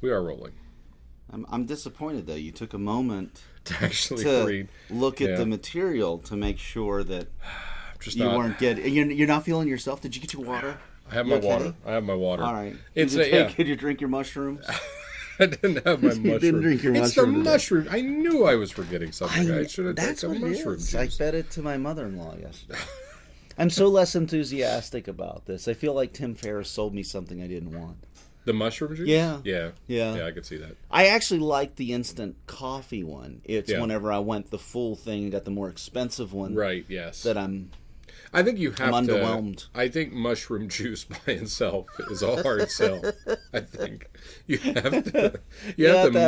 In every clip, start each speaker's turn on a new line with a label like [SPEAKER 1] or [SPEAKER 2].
[SPEAKER 1] We are rolling.
[SPEAKER 2] I'm disappointed, though. You took a moment
[SPEAKER 1] to actually read.
[SPEAKER 2] Look at the material to make sure that weren't getting... You're not feeling yourself? Did you get your water?
[SPEAKER 1] I have my water. I have my water.
[SPEAKER 2] All right.
[SPEAKER 1] Did
[SPEAKER 2] you drink your mushrooms?
[SPEAKER 1] I didn't have my mushroom.
[SPEAKER 2] You didn't drink your
[SPEAKER 1] It's
[SPEAKER 2] mushroom
[SPEAKER 1] the mushroom. I knew I was forgetting something. I should have taken mushroom juice.
[SPEAKER 2] I fed it to my mother-in-law yesterday. I'm so less enthusiastic about this. I feel like Tim Ferriss sold me something I didn't want.
[SPEAKER 1] The mushroom juice?
[SPEAKER 2] Yeah.
[SPEAKER 1] Yeah, I could see that.
[SPEAKER 2] I actually like the instant coffee one. It's whenever I went the full thing and got the more expensive one.
[SPEAKER 1] Right, yes.
[SPEAKER 2] That
[SPEAKER 1] I think you have
[SPEAKER 2] I'm
[SPEAKER 1] to...
[SPEAKER 2] underwhelmed.
[SPEAKER 1] I think mushroom juice by itself is a hard sell. I think you have to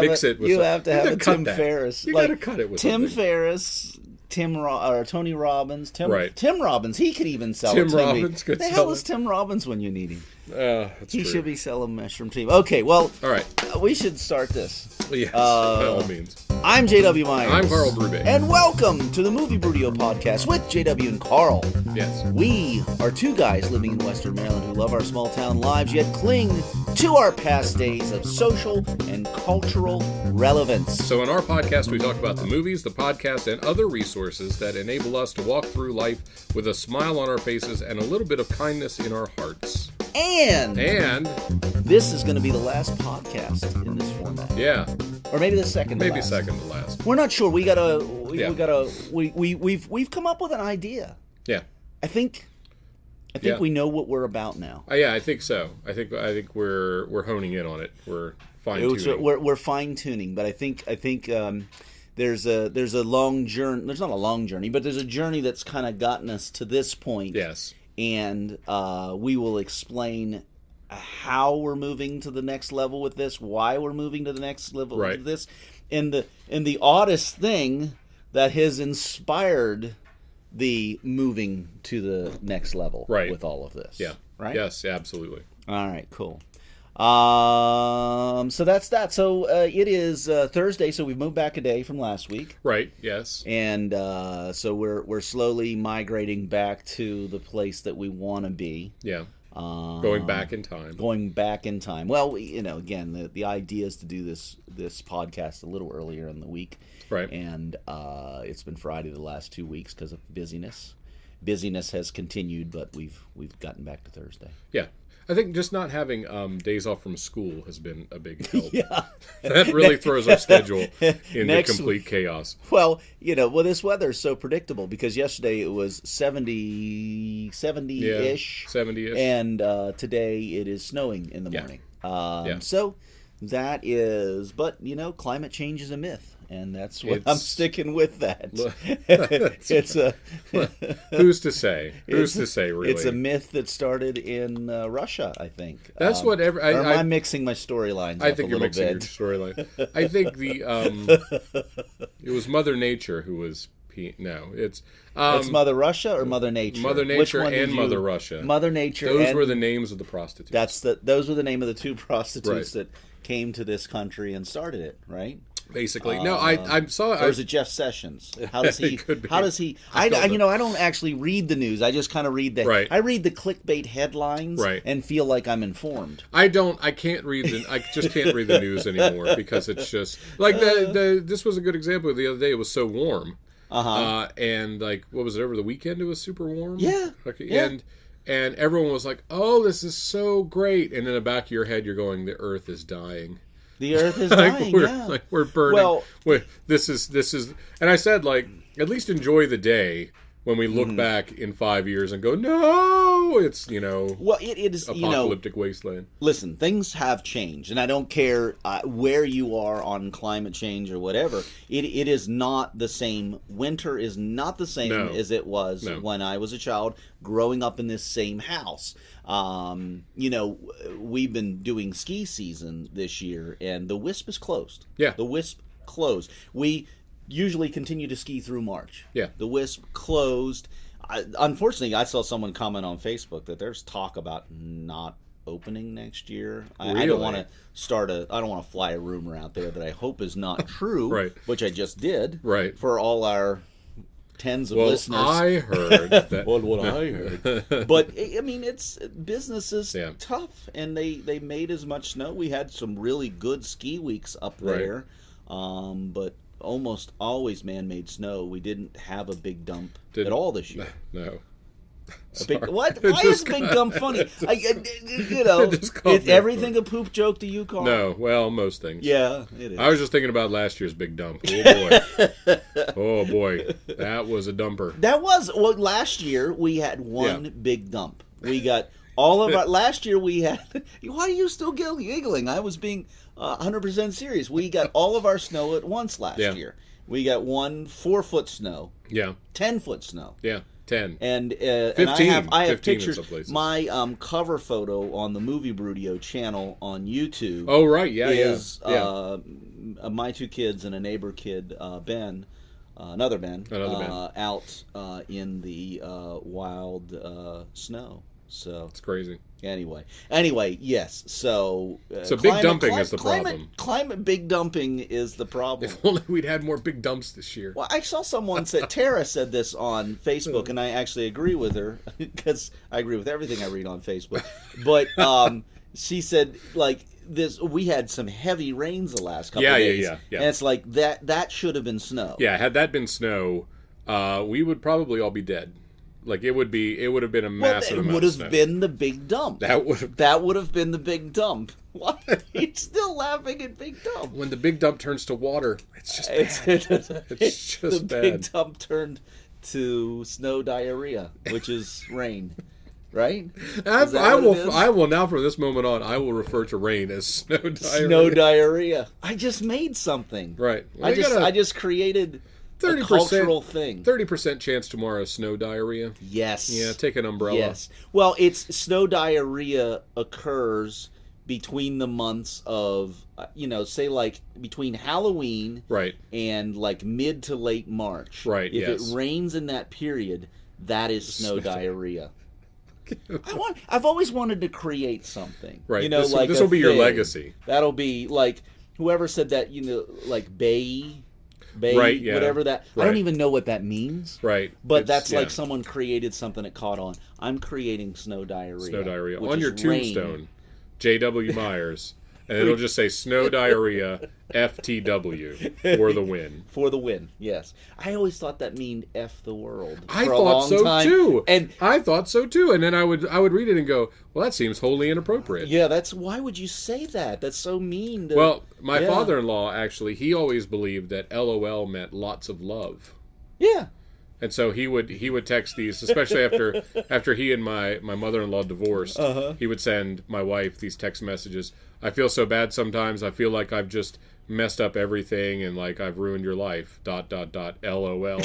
[SPEAKER 1] mix it with...
[SPEAKER 2] You have to have a Tim Ferriss.
[SPEAKER 1] You got to cut it with
[SPEAKER 2] Tim Ferriss... Tony Robbins. Tim Robbins. He could even sell
[SPEAKER 1] Tim
[SPEAKER 2] it to
[SPEAKER 1] Robbins
[SPEAKER 2] me.
[SPEAKER 1] could
[SPEAKER 2] the
[SPEAKER 1] sell
[SPEAKER 2] hell
[SPEAKER 1] it.
[SPEAKER 2] is Tim Robbins when you need him?
[SPEAKER 1] That's
[SPEAKER 2] he
[SPEAKER 1] true.
[SPEAKER 2] should be selling mushroom tea. Okay, well,
[SPEAKER 1] all right.
[SPEAKER 2] We should start this.
[SPEAKER 1] Yes, by all means.
[SPEAKER 2] I'm JW Myers.
[SPEAKER 1] I'm Karl Brewdio.
[SPEAKER 2] And welcome to the Movie Brewdio podcast with JW and Karl.
[SPEAKER 1] Yes.
[SPEAKER 2] We are two guys living in Western Maryland who love our small town lives, yet cling to our past days of social and cultural relevance.
[SPEAKER 1] So in our podcast, we talk about the movies, the podcast, and other resources that enable us to walk through life with a smile on our faces and a little bit of kindness in our hearts.
[SPEAKER 2] And this is going to be the last podcast in this format.
[SPEAKER 1] Yeah.
[SPEAKER 2] Or maybe the second to last.
[SPEAKER 1] Maybe second to last.
[SPEAKER 2] We're not sure. We've come up with an idea.
[SPEAKER 1] Yeah.
[SPEAKER 2] I think we know what we're about now.
[SPEAKER 1] Yeah, I think so. I think we're honing in on it. We're fine-tuning.
[SPEAKER 2] We're fine-tuning, but I think there's a long journey. There's not a long journey, but there's a journey that's kind of gotten us to this point.
[SPEAKER 1] Yes.
[SPEAKER 2] And we will explain how we're moving to the next level with this, why we're moving to the next level with this, and the oddest thing that has inspired the moving to the next level with all of this.
[SPEAKER 1] Yeah.
[SPEAKER 2] Right?
[SPEAKER 1] Yes, absolutely.
[SPEAKER 2] All right, cool. So that's that. So it is Thursday, so we've moved back a day from last week.
[SPEAKER 1] Right, yes.
[SPEAKER 2] And so we're slowly migrating back to the place that we want to be.
[SPEAKER 1] Yeah. Going back in time.
[SPEAKER 2] Well, again, the idea is to do this podcast a little earlier in the week.
[SPEAKER 1] Right.
[SPEAKER 2] And it's been Friday the last 2 weeks because of busyness. Busyness has continued, but we've gotten back to Thursday.
[SPEAKER 1] Yeah. I think just not having days off from school has been a big help.
[SPEAKER 2] Yeah.
[SPEAKER 1] That really throws our schedule into complete chaos.
[SPEAKER 2] Well, this weather is so predictable because yesterday it was 70-ish.
[SPEAKER 1] Yeah, 70-ish.
[SPEAKER 2] And today it is snowing in the morning. So that is, but, climate change is a myth. And that's what I'm sticking with that.
[SPEAKER 1] Who's to say? Who's to say, really?
[SPEAKER 2] It's a myth that started in Russia, I think.
[SPEAKER 1] That's whatever.
[SPEAKER 2] I'm mixing my storylines
[SPEAKER 1] I think you're mixing your storyline. I think it was Mother Nature who was... No, it's
[SPEAKER 2] Mother Russia or Mother Nature?
[SPEAKER 1] Mother Nature and Mother Russia.
[SPEAKER 2] Mother Nature.
[SPEAKER 1] Those were the names of the prostitutes.
[SPEAKER 2] Those were the name of the two prostitutes that came to this country and started it, right?
[SPEAKER 1] Basically, no. I saw.
[SPEAKER 2] Or is it Jeff Sessions? How does he?
[SPEAKER 1] Could be.
[SPEAKER 2] How does he? I don't actually read the news. I just kind of read the.
[SPEAKER 1] Right.
[SPEAKER 2] I read the clickbait headlines and feel like I'm informed.
[SPEAKER 1] I don't. I can't read the. I just can't read the news anymore because it's just like this was a good example. The other day it was so warm. And like, what was it, over the weekend? It was super warm.
[SPEAKER 2] Yeah.
[SPEAKER 1] And everyone was like, "Oh, this is so great!" And in the back of your head, you're going, "The Earth is dying."
[SPEAKER 2] The Earth is dying.
[SPEAKER 1] We're burning.
[SPEAKER 2] Well,
[SPEAKER 1] this is. And I said, like, at least enjoy the day when we look back in 5 years and go, no, it's
[SPEAKER 2] Well, it is
[SPEAKER 1] apocalyptic wasteland.
[SPEAKER 2] Listen, things have changed, and I don't care where you are on climate change or whatever. It is not the same. Winter is not the same as it was when I was a child growing up in this same house. We've been doing ski season this year, and the Wisp is closed.
[SPEAKER 1] Yeah.
[SPEAKER 2] The Wisp closed. We usually continue to ski through March.
[SPEAKER 1] Yeah.
[SPEAKER 2] The Wisp closed. Unfortunately, I saw someone comment on Facebook that there's talk about not opening next year.
[SPEAKER 1] Really?
[SPEAKER 2] I don't want to I don't want to fly a rumor out there that I hope is not true,
[SPEAKER 1] Right.
[SPEAKER 2] which I just did.
[SPEAKER 1] Right.
[SPEAKER 2] For all our tens of listeners.
[SPEAKER 1] I heard that.
[SPEAKER 2] what I heard. But I mean, business is tough, and they made as much snow. We had some really good ski weeks up there, but almost always man-made snow. We didn't have a big dump at all this year.
[SPEAKER 1] No.
[SPEAKER 2] What? Why is big dump funny? Is everything a poop joke to you, Karl?
[SPEAKER 1] No, well, most things.
[SPEAKER 2] Yeah, it is.
[SPEAKER 1] I was just thinking about last year's big dump. Oh boy, oh boy, that was a dumper.
[SPEAKER 2] Last year we had one big dump. We got all of our. Last year we had. Why are you still giggling? I was being 100% serious. We got all of our snow at once last year. We got 4-foot snow.
[SPEAKER 1] Yeah.
[SPEAKER 2] 10-foot snow.
[SPEAKER 1] Yeah. 10
[SPEAKER 2] and
[SPEAKER 1] 15,
[SPEAKER 2] I have pictures. My cover photo on the Movie Brewdio channel on YouTube.
[SPEAKER 1] Oh right,
[SPEAKER 2] is my 2 kids and a neighbor kid, Ben, another Ben, out in the wild snow. So
[SPEAKER 1] it's crazy.
[SPEAKER 2] Anyway, yes. So
[SPEAKER 1] big dumping is the problem.
[SPEAKER 2] Climate big dumping is the problem.
[SPEAKER 1] If only we'd had more big dumps this year.
[SPEAKER 2] Well, I saw someone said Tara said this on Facebook, and I actually agree with her because I agree with everything I read on Facebook. But she said like this: we had some heavy rains the last couple of days. Yeah. And it's like that should have been snow.
[SPEAKER 1] Yeah, had that been snow, we would probably all be dead. Like it would have been a massive amount of snow.
[SPEAKER 2] It would have been the big dump. That would have been the big dump. Why are you still laughing at big dump?
[SPEAKER 1] When the big dump turns to water, it's just bad. It's just bad.
[SPEAKER 2] The big dump turned to snow diarrhea, which is rain. Right?
[SPEAKER 1] I will now from this moment on. I will refer to rain as snow diarrhea.
[SPEAKER 2] Snow diarrhea. I just made something.
[SPEAKER 1] Right.
[SPEAKER 2] Well, I just created 30% cultural thing.
[SPEAKER 1] 30% chance tomorrow snow diarrhea.
[SPEAKER 2] Yes.
[SPEAKER 1] Yeah, take an umbrella.
[SPEAKER 2] Yes. Well, it's snow diarrhea occurs between the months of say like between Halloween and like mid to late March.
[SPEAKER 1] Right.
[SPEAKER 2] If it rains in that period, that is snow diarrhea. I've always wanted to create something.
[SPEAKER 1] Right. This will be your legacy.
[SPEAKER 2] That'll be like whoever said that, like Bay, whatever that. I don't even know what that means.
[SPEAKER 1] Right.
[SPEAKER 2] But that's like someone created something that caught on. I'm creating snow diarrhea.
[SPEAKER 1] Snow diarrhea. On your tombstone, J.W. Myers. And it'll just say snow diarrhea FTW for the win.
[SPEAKER 2] For the win, yes. I always thought that meant F the world.
[SPEAKER 1] I thought so too. And I thought so too. And then I would read it and go, well, that seems wholly inappropriate.
[SPEAKER 2] Yeah, why would you say that? That's so mean.
[SPEAKER 1] Well, my father-in-law actually, he always believed that LOL meant lots of love.
[SPEAKER 2] Yeah.
[SPEAKER 1] And so he would text these, especially after he and my mother-in-law divorced. He would send my wife these text messages. I feel so bad sometimes. I feel like I've just messed up everything and like I've ruined your life. ... LOL.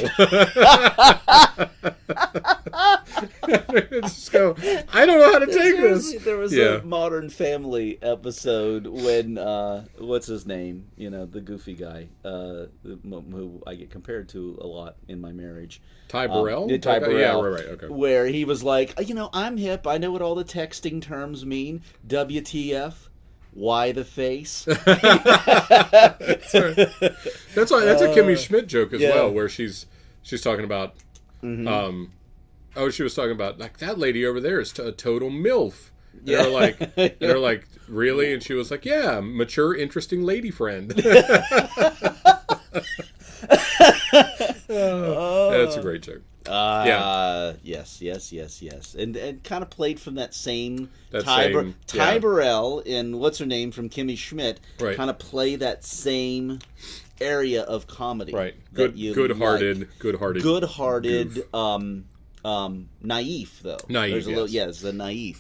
[SPEAKER 1] Just go, I don't know how to take this.
[SPEAKER 2] There was a Modern Family episode when what's his name? The goofy guy who I get compared to a lot in my marriage.
[SPEAKER 1] Ty Burrell?
[SPEAKER 2] Ty Burrell.
[SPEAKER 1] Yeah, right, okay.
[SPEAKER 2] Where he was like, I'm hip. I know what all the texting terms mean. WTF? Why the face?
[SPEAKER 1] That's why. That's a Kimmy Schmidt joke as well, where she's talking about. She was talking about like that lady over there is a total MILF. And they're like, really? And she was like, yeah, mature, interesting lady friend. That's a great joke.
[SPEAKER 2] Yes. And kind of played from that same Ty Burrell and what's her name from Kimmy Schmidt.
[SPEAKER 1] Right.
[SPEAKER 2] Kind of play that same area of comedy.
[SPEAKER 1] Right. Good-hearted.
[SPEAKER 2] Naif though.
[SPEAKER 1] Naif.
[SPEAKER 2] It's the naif.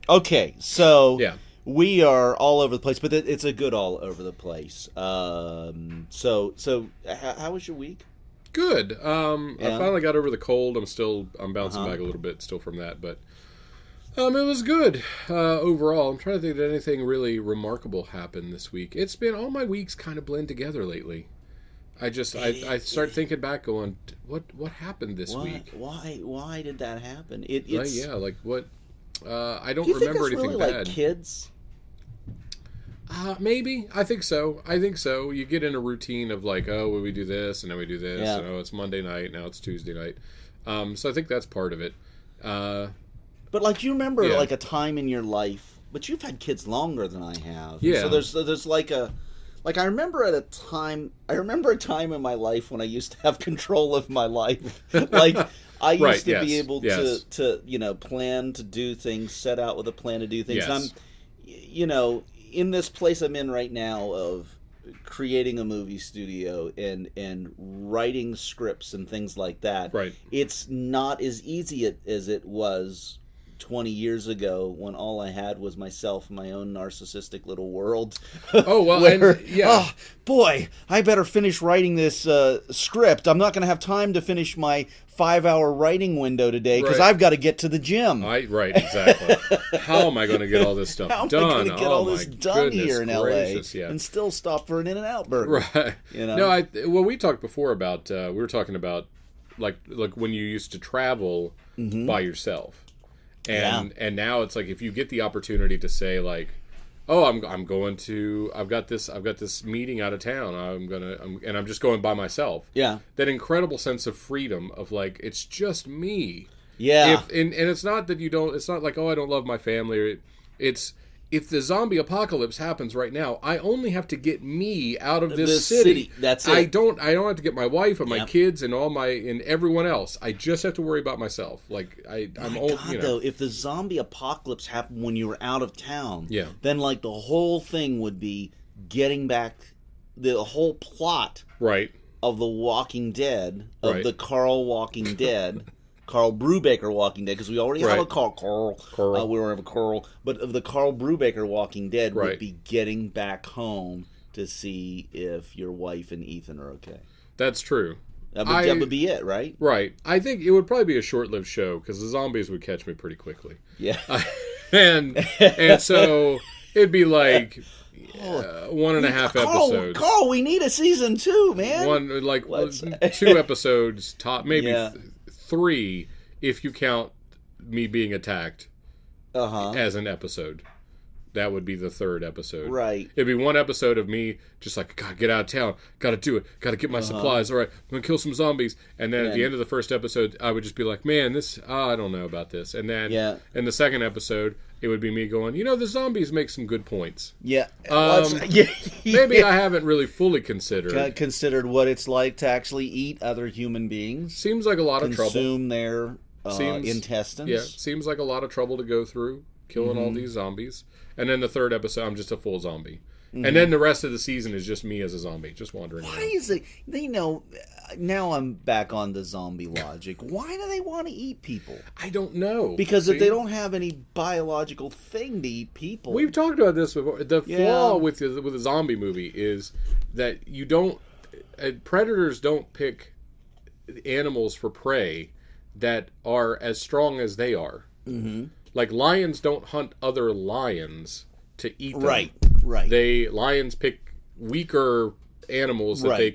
[SPEAKER 2] Okay, so we are all over the place, but it's a good all over the place. So how was your week?
[SPEAKER 1] Good. I finally got over the cold. I'm bouncing back a little bit still from that, but it was good overall. I'm trying to think that anything really remarkable happened this week. It's been all my weeks kind of blend together lately. I start thinking back, going, what happened this week?
[SPEAKER 2] Why did that happen?
[SPEAKER 1] Like what? I don't
[SPEAKER 2] Do you
[SPEAKER 1] remember
[SPEAKER 2] think that's
[SPEAKER 1] anything
[SPEAKER 2] really
[SPEAKER 1] bad.
[SPEAKER 2] Like kids?
[SPEAKER 1] Maybe. I think so. You get in a routine of like, oh, well, we do this, and then we do this, and oh, it's Monday night, now it's Tuesday night. So I think that's part of it.
[SPEAKER 2] But like, you remember like a time in your life, but you've had kids longer than I have.
[SPEAKER 1] Yeah.
[SPEAKER 2] So there's like I remember a time in my life when I used to have control of my life. Like, I used to be able to plan to do things, set out with a plan to do things.
[SPEAKER 1] Yes.
[SPEAKER 2] I'm, in this place I'm in right now of creating a movie studio and writing scripts and things like that.
[SPEAKER 1] Right.
[SPEAKER 2] It's not as easy as it was 20 years ago when all I had was myself and my own narcissistic little world.
[SPEAKER 1] Oh, well,
[SPEAKER 2] oh, boy, I better finish writing this script. I'm not going to have time to finish my 5-hour writing window today because I've got to get to the gym.
[SPEAKER 1] Right, exactly. How am I going to get all this stuff done?
[SPEAKER 2] How am I going to get all this done here in
[SPEAKER 1] gracious,
[SPEAKER 2] LA and still stop for an In-N-Out burger?
[SPEAKER 1] Right. No, we talked before about, we were talking about like when you used to travel by yourself. And now it's like, if you get the opportunity to say like, oh, I've got this meeting out of town, and I'm just going by myself.
[SPEAKER 2] Yeah.
[SPEAKER 1] That incredible sense of freedom of like, it's just me.
[SPEAKER 2] Yeah.
[SPEAKER 1] And it's not that it's not like, oh, I don't love my family. It's, if the zombie apocalypse happens right now, I only have to get me out of this city.
[SPEAKER 2] That's it.
[SPEAKER 1] I don't have to get my wife and my kids and and everyone else. I just have to worry about myself. Like I'm old.
[SPEAKER 2] God, though, if the zombie apocalypse happened when you were out of town,
[SPEAKER 1] then
[SPEAKER 2] like the whole thing would be getting back the whole plot, of The Walking Dead, of the Karl Walking Dead. Karl Brubaker Walking Dead, because we already have a Karl. We don't have a Karl, but of the Karl Brubaker Walking Dead would be getting back home to see if your wife and Ethan are okay.
[SPEAKER 1] That's true.
[SPEAKER 2] That would be it, right?
[SPEAKER 1] Right. I think it would probably be a short-lived show because the zombies would catch me pretty quickly.
[SPEAKER 2] Yeah.
[SPEAKER 1] And so it'd be like 1.5 episodes.
[SPEAKER 2] Karl, we need a season 2, man.
[SPEAKER 1] 2 episodes top, maybe 3 if you count me being attacked as an episode. That would be the 3rd episode.
[SPEAKER 2] Right.
[SPEAKER 1] It'd be 1 episode of me just like, God, get out of town. Got to do it. Got to get my supplies. All right, I'm going to kill some zombies. And then at the end of the 1st episode, I would just be like, man, I don't know about this. And then in the 2nd episode, it would be me going, the zombies make some good points.
[SPEAKER 2] Yeah.
[SPEAKER 1] Maybe I haven't really fully considered
[SPEAKER 2] what it's like to actually eat other human beings.
[SPEAKER 1] Seems like a lot of trouble.
[SPEAKER 2] Consume their intestines.
[SPEAKER 1] Yeah, seems like a lot of trouble to go through, killing all these zombies. And then the 3rd episode, I'm just a full zombie. Mm-hmm. And then the rest of the season is just me as a zombie, just wandering around.
[SPEAKER 2] Why is it, now I'm back on the zombie logic. Why do they want to eat people?
[SPEAKER 1] I don't know.
[SPEAKER 2] Because if they don't have any biological thing to eat people.
[SPEAKER 1] We've talked about this before. The flaw with a zombie movie is that predators don't pick animals for prey that are as strong as they are. Mm-hmm. Like, lions don't hunt other lions to eat them.
[SPEAKER 2] Right.
[SPEAKER 1] Lions pick weaker animals that they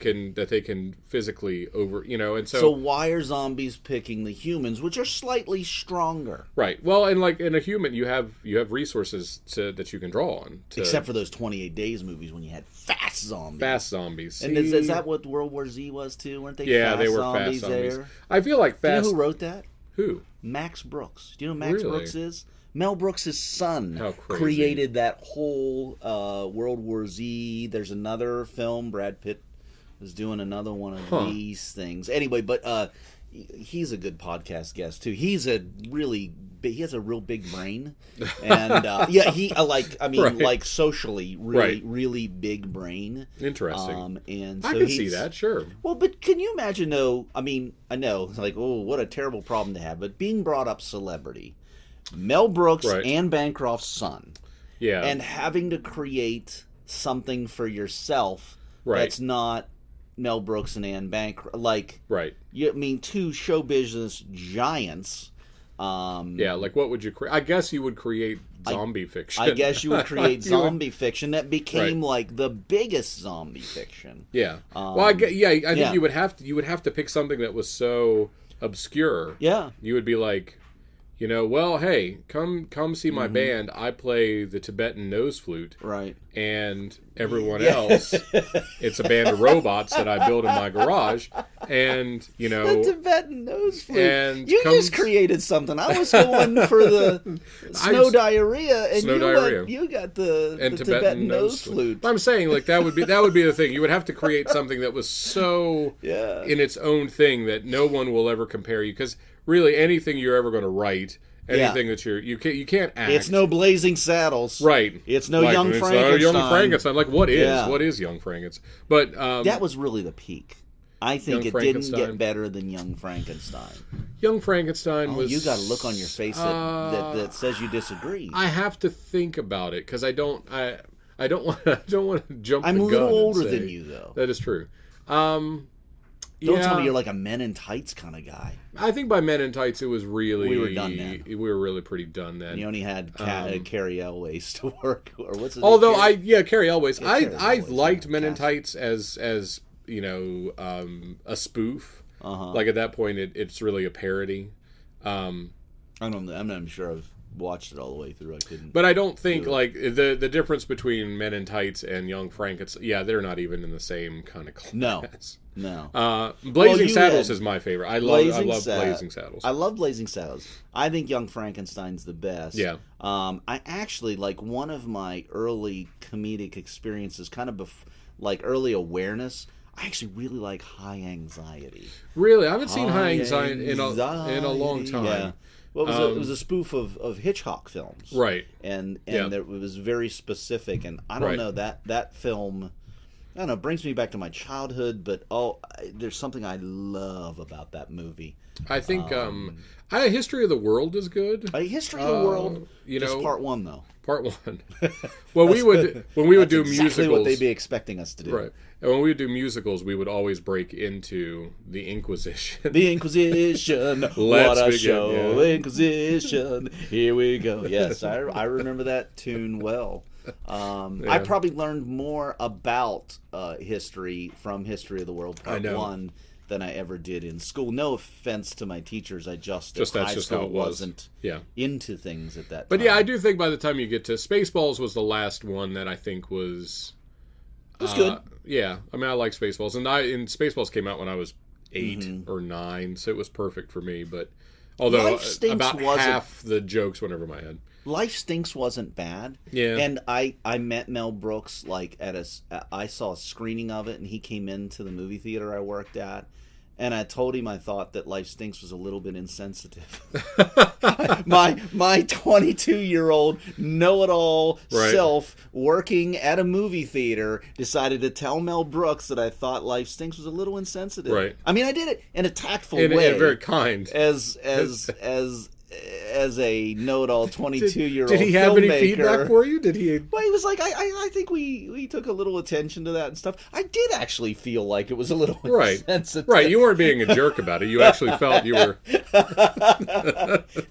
[SPEAKER 1] can physically and so
[SPEAKER 2] why are zombies picking the humans, which are slightly stronger?
[SPEAKER 1] Right. Well, and like in a human, you have resources that you can draw on.
[SPEAKER 2] Except for those 28 Days movies when you had fast zombies.
[SPEAKER 1] Fast zombies.
[SPEAKER 2] And is that what World War Z was too? Weren't they?
[SPEAKER 1] Yeah, they were
[SPEAKER 2] fast zombies
[SPEAKER 1] there? I feel like fast.
[SPEAKER 2] Do you know who wrote that?
[SPEAKER 1] Who?
[SPEAKER 2] Max Brooks. Do you know who Max Brooks is? Mel Brooks' son created that whole World War Z. There's another film. Brad Pitt was doing another one of these things. Anyway, but he's a good podcast guest too. He has a real big brain, and like socially, really big brain.
[SPEAKER 1] Interesting.
[SPEAKER 2] And so
[SPEAKER 1] I can see that, sure.
[SPEAKER 2] Well, but can you imagine though? I mean, I know, like, oh, what a terrible problem to have. But being brought up celebrity, Mel Brooks, Anne Bancroft's son, and having to create something for yourself that's not Mel Brooks and Anne Bancroft, two show business giants.
[SPEAKER 1] Like what would you create? I guess you would create zombie fiction.
[SPEAKER 2] I guess you would create zombie fiction that became like the biggest zombie fiction.
[SPEAKER 1] Yeah. I think you would have to pick something that was so obscure.
[SPEAKER 2] Yeah.
[SPEAKER 1] You would be like, well, hey, come see my band. I play the Tibetan nose flute.
[SPEAKER 2] Right.
[SPEAKER 1] And everyone else, it's a band of robots that I built in my garage. And,
[SPEAKER 2] The Tibetan nose flute.
[SPEAKER 1] And
[SPEAKER 2] you just created something. I was going for the snow diarrhea, and you got the Tibetan nose flute.
[SPEAKER 1] I'm saying, like, that would be the thing. You would have to create something that was so in its own thing that no one will ever compare you. Because really, anything you're ever going to write, anything that you can't act.
[SPEAKER 2] It's no Blazing Saddles,
[SPEAKER 1] right?
[SPEAKER 2] It's no Young Frankenstein.
[SPEAKER 1] Young Frankenstein. Like, what is Young Frankenstein? But
[SPEAKER 2] that was really the peak. I think it didn't get better than Young Frankenstein.
[SPEAKER 1] Young Frankenstein was.
[SPEAKER 2] You got a look on your face that says you disagree.
[SPEAKER 1] I have to think about it because I don't want to jump.
[SPEAKER 2] I'm
[SPEAKER 1] the
[SPEAKER 2] a little
[SPEAKER 1] gun
[SPEAKER 2] older
[SPEAKER 1] and say,
[SPEAKER 2] than you, though.
[SPEAKER 1] That is true.
[SPEAKER 2] Don't tell me you're like a Men in Tights kind of guy.
[SPEAKER 1] I think by Men in Tights it was really...
[SPEAKER 2] We were done then.
[SPEAKER 1] We were really pretty done then.
[SPEAKER 2] You only had Carrie Elways to work, or what's his
[SPEAKER 1] name? Carrie Elways.
[SPEAKER 2] Yeah,
[SPEAKER 1] I liked Men in Tights as a spoof. Like at that point, it's really a parody.
[SPEAKER 2] I'm not sure I've watched it all the way through. I couldn't.
[SPEAKER 1] But I don't think like the difference between Men in Tights and Young Frankenstein. Yeah, they're not even in the same kind of class.
[SPEAKER 2] No.
[SPEAKER 1] Blazing Saddles is my favorite. I love Blazing Saddles.
[SPEAKER 2] I love Blazing Saddles. I think Young Frankenstein's the best.
[SPEAKER 1] Yeah.
[SPEAKER 2] I actually like one of my early comedic experiences, kind of like early awareness. I actually really like High Anxiety.
[SPEAKER 1] Really, I haven't seen High Anxiety in a long time.
[SPEAKER 2] Yeah. Well, it was a spoof of Hitchcock films,
[SPEAKER 1] right?
[SPEAKER 2] And it was very specific. And I don't know that film. I don't know, brings me back to my childhood, but there's something I love about that movie.
[SPEAKER 1] I think History of the World is good.
[SPEAKER 2] History of the World, just part one though.
[SPEAKER 1] Part one. Well, when we would do musicals,
[SPEAKER 2] exactly what they'd be expecting us to do.
[SPEAKER 1] Right. And when we would do musicals, we would always break into the Inquisition.
[SPEAKER 2] The Inquisition, what a show! Yeah. The Inquisition, here we go. Yes, I remember that tune well. I probably learned more about history from History of the World Part 1 than I ever did in school. No offense to my teachers, I just high school wasn't into things at that time.
[SPEAKER 1] But I do think by the time you get to Spaceballs was the last one that I think was...
[SPEAKER 2] It was good.
[SPEAKER 1] Yeah, I mean, I like Spaceballs. And Spaceballs came out when I was 8 or 9, so it was perfect for me. But although about half the jokes went over my head.
[SPEAKER 2] Life Stinks wasn't bad.
[SPEAKER 1] Yeah.
[SPEAKER 2] And I met Mel Brooks like I saw a screening of it, and he came into the movie theater I worked at, and I told him I thought that Life Stinks was a little bit insensitive. my 22-year-old know-it-all self working at a movie theater decided to tell Mel Brooks that I thought Life Stinks was a little insensitive.
[SPEAKER 1] Right.
[SPEAKER 2] I mean, I did it in a tactful way,
[SPEAKER 1] and very kind,
[SPEAKER 2] as a know-it-all 22-year-old
[SPEAKER 1] Did he have
[SPEAKER 2] filmmaker.
[SPEAKER 1] any feedback for you? Did he?
[SPEAKER 2] Well, he was like, I think we took a little attention to that and stuff. I did actually feel like it was a little insensitive.
[SPEAKER 1] Right, you weren't being a jerk about it. You actually felt you were...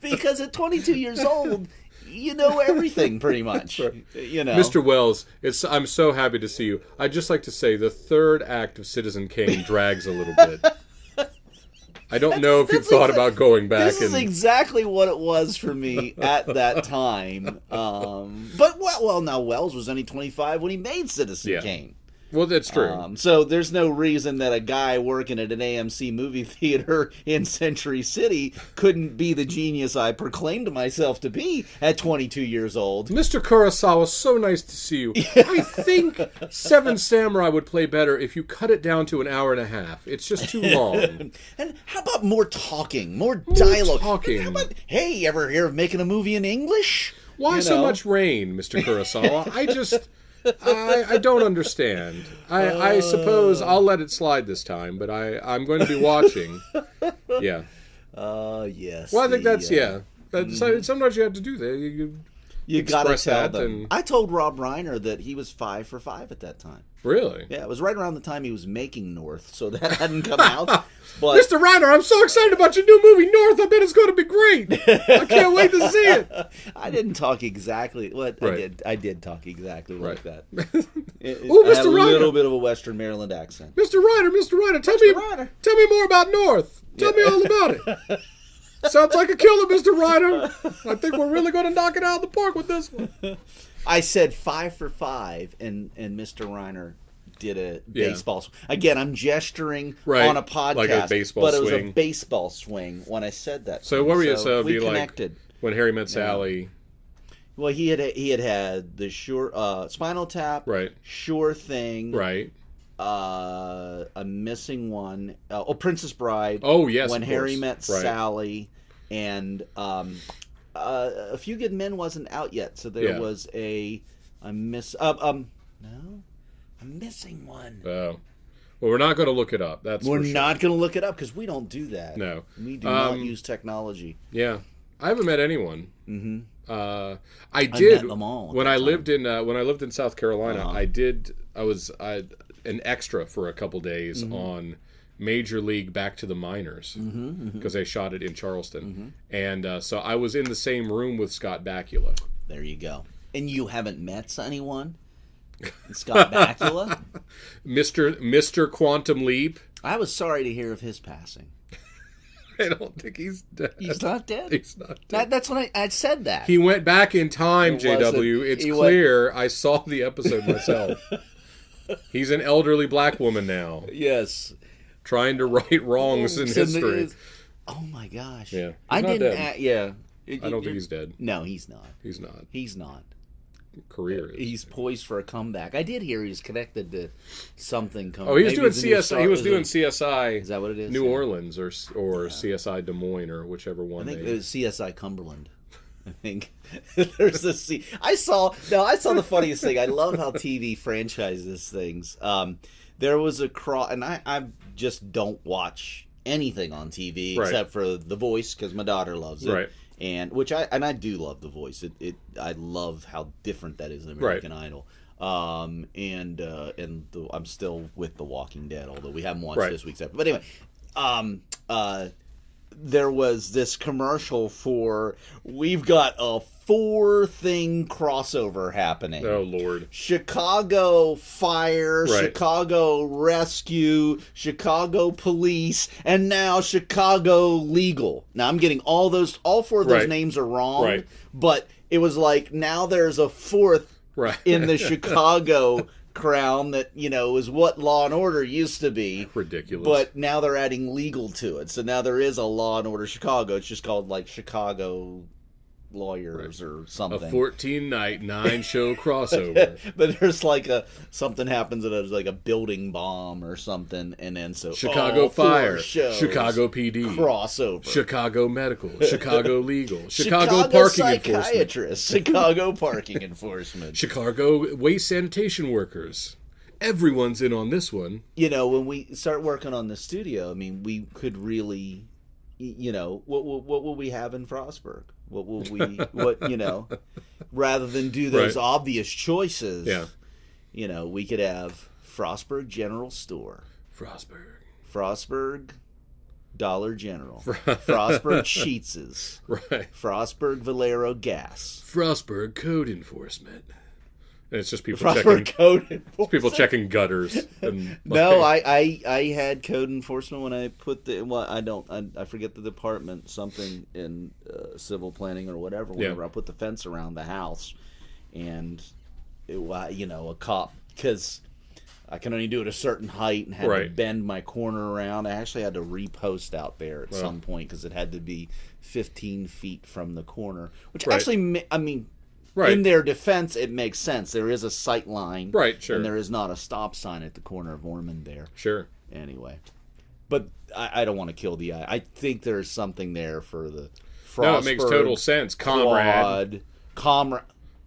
[SPEAKER 2] Because at 22 years old, you know everything pretty much.
[SPEAKER 1] Mr. Wells, I'm so happy to see you. I'd just like to say the third act of Citizen Kane drags a little bit. I don't know if you've thought about going back.
[SPEAKER 2] This is exactly what it was for me at that time. But now Wells was only 25 when he made Citizen Kane.
[SPEAKER 1] Well, that's true.
[SPEAKER 2] So there's no reason that a guy working at an AMC movie theater in Century City couldn't be the genius I proclaimed myself to be at 22 years old.
[SPEAKER 1] Mr. Kurosawa, so nice to see you. I think Seven Samurai would play better if you cut it down to an hour and a half. It's just too long.
[SPEAKER 2] And how about more talking, more dialogue? How about, hey, you ever hear of making a movie in English?
[SPEAKER 1] Why so much rain, Mr. Kurosawa? I don't understand. I suppose I'll let it slide this time, but I'm going to be watching. Yeah.
[SPEAKER 2] Yes.
[SPEAKER 1] Well, I think that's sometimes you have to do that.
[SPEAKER 2] You gotta tell them. I told Rob Reiner that he was 5 for 5 at that time.
[SPEAKER 1] Really?
[SPEAKER 2] Yeah, it was right around the time he was making North, so that hadn't come out. But
[SPEAKER 1] Mr. Reiner, I'm so excited about your new movie, North. I bet it's going to be great. I can't wait to see it.
[SPEAKER 2] I didn't talk exactly. I did talk exactly like that.
[SPEAKER 1] Oh, Mr. Reiner.
[SPEAKER 2] A little bit of a Western Maryland accent.
[SPEAKER 1] Mr. Reiner, tell me more about North. Tell me all about it. Sounds like a killer, Mr. Reiner. I think we're really going to knock it out of the park with this one.
[SPEAKER 2] I said 5 for 5, and Mr. Reiner did a baseball swing. Again, I'm gesturing on a podcast,
[SPEAKER 1] like a baseball
[SPEAKER 2] but it was
[SPEAKER 1] swing.
[SPEAKER 2] a baseball swing when I said that.
[SPEAKER 1] So what were you? So
[SPEAKER 2] we
[SPEAKER 1] be
[SPEAKER 2] connected.
[SPEAKER 1] Like when Harry Met Sally.
[SPEAKER 2] Well, he had the Spinal Tap, Sure Thing, I'm missing one. Princess Bride.
[SPEAKER 1] Oh yes,
[SPEAKER 2] When Harry Met Sally, and A Few Good Men wasn't out yet, so there was I'm missing one.
[SPEAKER 1] Oh. Well, we're not going to look it up.
[SPEAKER 2] We're not going to look it up because we don't do that.
[SPEAKER 1] No.
[SPEAKER 2] We do not use technology.
[SPEAKER 1] Yeah. I haven't met anyone.
[SPEAKER 2] Mm-hmm.
[SPEAKER 1] I did
[SPEAKER 2] met them all
[SPEAKER 1] when I lived in South Carolina. I was an extra for a couple days on Major League Back to the Minors because they shot it in Charleston, and so I was in the same room with Scott Bakula.
[SPEAKER 2] There you go. And you haven't met anyone? Scott Bakula?
[SPEAKER 1] Mr. Quantum Leap.
[SPEAKER 2] I was sorry to hear of his passing.
[SPEAKER 1] I don't think he's dead.
[SPEAKER 2] He's not dead?
[SPEAKER 1] He's not dead.
[SPEAKER 2] That's when I said that.
[SPEAKER 1] He went back in time, JW. It's clear. I saw the episode myself. He's an elderly black woman now.
[SPEAKER 2] Yes.
[SPEAKER 1] Trying to right wrongs in history.
[SPEAKER 2] Oh my gosh.
[SPEAKER 1] Yeah.
[SPEAKER 2] I didn't.
[SPEAKER 1] I don't think he's dead.
[SPEAKER 2] No, he's not.
[SPEAKER 1] He's not.
[SPEAKER 2] He's not.
[SPEAKER 1] Career is.
[SPEAKER 2] He's poised for a comeback. I did hear he's connected to something coming.
[SPEAKER 1] Oh, he was doing CSI. He was doing CSI.
[SPEAKER 2] Is that what it is?
[SPEAKER 1] New Orleans or CSI Des Moines or whichever one.
[SPEAKER 2] I think it was CSI Cumberland. I think there's a I saw the funniest thing. I love how TV franchises things. There was a and I just don't watch anything on TV except for The Voice because my daughter loves it.
[SPEAKER 1] Right.
[SPEAKER 2] And I do love The Voice. I love how different that is than American Idol. I'm still with The Walking Dead, although we haven't watched this week's episode. But anyway, there was this commercial for we've got a 4-thing crossover happening.
[SPEAKER 1] Oh Lord!
[SPEAKER 2] Chicago Fire, Chicago Rescue, Chicago Police, and now Chicago Legal. Now I'm getting all 4 of those names are wrong, but it was like now there's a 4th in the Chicago crown that is what Law and Order used to be.
[SPEAKER 1] Ridiculous.
[SPEAKER 2] But now they're adding legal to it, so now there is a Law and Order Chicago. It's just called like Chicago Lawyers or something.
[SPEAKER 1] A 14-night 9-show crossover.
[SPEAKER 2] But there's like something happens and there's like a building bomb or something, and then
[SPEAKER 1] Chicago Fire, Chicago PD
[SPEAKER 2] crossover,
[SPEAKER 1] Chicago Medical, Chicago Legal, Chicago Parking Enforcement,
[SPEAKER 2] Chicago Parking Enforcement,
[SPEAKER 1] Chicago Waste Sanitation Workers. Everyone's in on this one.
[SPEAKER 2] When we start working on the studio, I mean, we could really, what will we have in Frostburg? What will we, rather than do those obvious choices, we could have Frostburg General Store. Frostburg Dollar General. Frostburg Sheetses. Frostburg Valero Gas.
[SPEAKER 1] Frostburg Code Enforcement. And it's just people checking gutters. And
[SPEAKER 2] no, I had code enforcement when I put I forget the department, something in civil planning or whatever. Whenever I put the fence around the house, and a cop, because I can only do it a certain height and had to bend my corner around. I actually had to repost out there at some point because it had to be 15 feet from the corner, which actually, I mean. In their defense, it makes sense. There is a sight line, and there is not a stop sign at the corner of Ormond there.
[SPEAKER 1] Sure.
[SPEAKER 2] Anyway, but I don't want to kill the eye. I think there's something there for the Frostburg.
[SPEAKER 1] No, it makes total sense. Comrade.
[SPEAKER 2] Oh.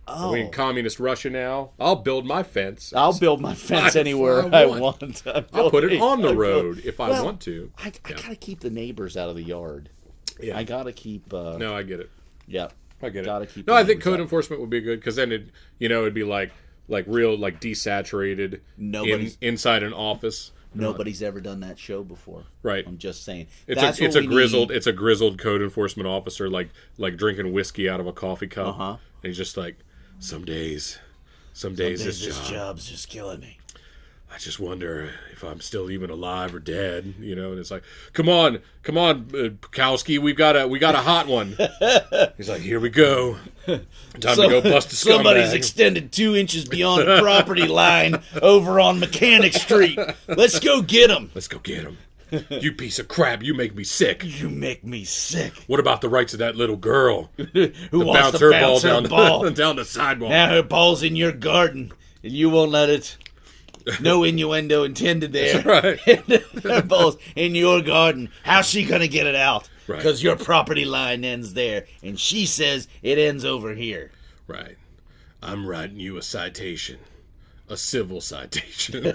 [SPEAKER 1] Are we in communist Russia now? I'll build my fence.
[SPEAKER 2] I'll build my fence anywhere I want.
[SPEAKER 1] I'll put it on the road if I want to.
[SPEAKER 2] I gotta keep the neighbors out of the yard. Yeah. I gotta keep.
[SPEAKER 1] No, I get it.
[SPEAKER 2] Yeah.
[SPEAKER 1] I get
[SPEAKER 2] it.
[SPEAKER 1] No, I think code enforcement would be good because then it'd be like real desaturated inside an office.
[SPEAKER 2] Nobody's ever done that show before.
[SPEAKER 1] Right.
[SPEAKER 2] I'm just saying.
[SPEAKER 1] It's a grizzled code enforcement officer like drinking whiskey out of a coffee cup. And he's just like, some days this
[SPEAKER 2] job's just killing me.
[SPEAKER 1] I just wonder if I'm still even alive or dead, you know. And it's like, come on, Kowski, we got a hot one. He's like, here we go, time to go bust a scumbag.
[SPEAKER 2] Somebody's extended 2 inches beyond the property line over on Mechanic Street. Let's go get him.
[SPEAKER 1] Let's go get him. You piece of crap, you make me sick.
[SPEAKER 2] You make me sick.
[SPEAKER 1] What about the rights of that little girl
[SPEAKER 2] who wants to bounce her ball
[SPEAKER 1] down the sidewalk?
[SPEAKER 2] Now her ball's in your garden, and you won't let it. No innuendo intended there.
[SPEAKER 1] That's right.
[SPEAKER 2] Her ball's in your garden. How's she going to get it out?
[SPEAKER 1] Right.
[SPEAKER 2] Because your property line ends there, and she says it ends over here.
[SPEAKER 1] Right. I'm writing you a citation. A civil citation.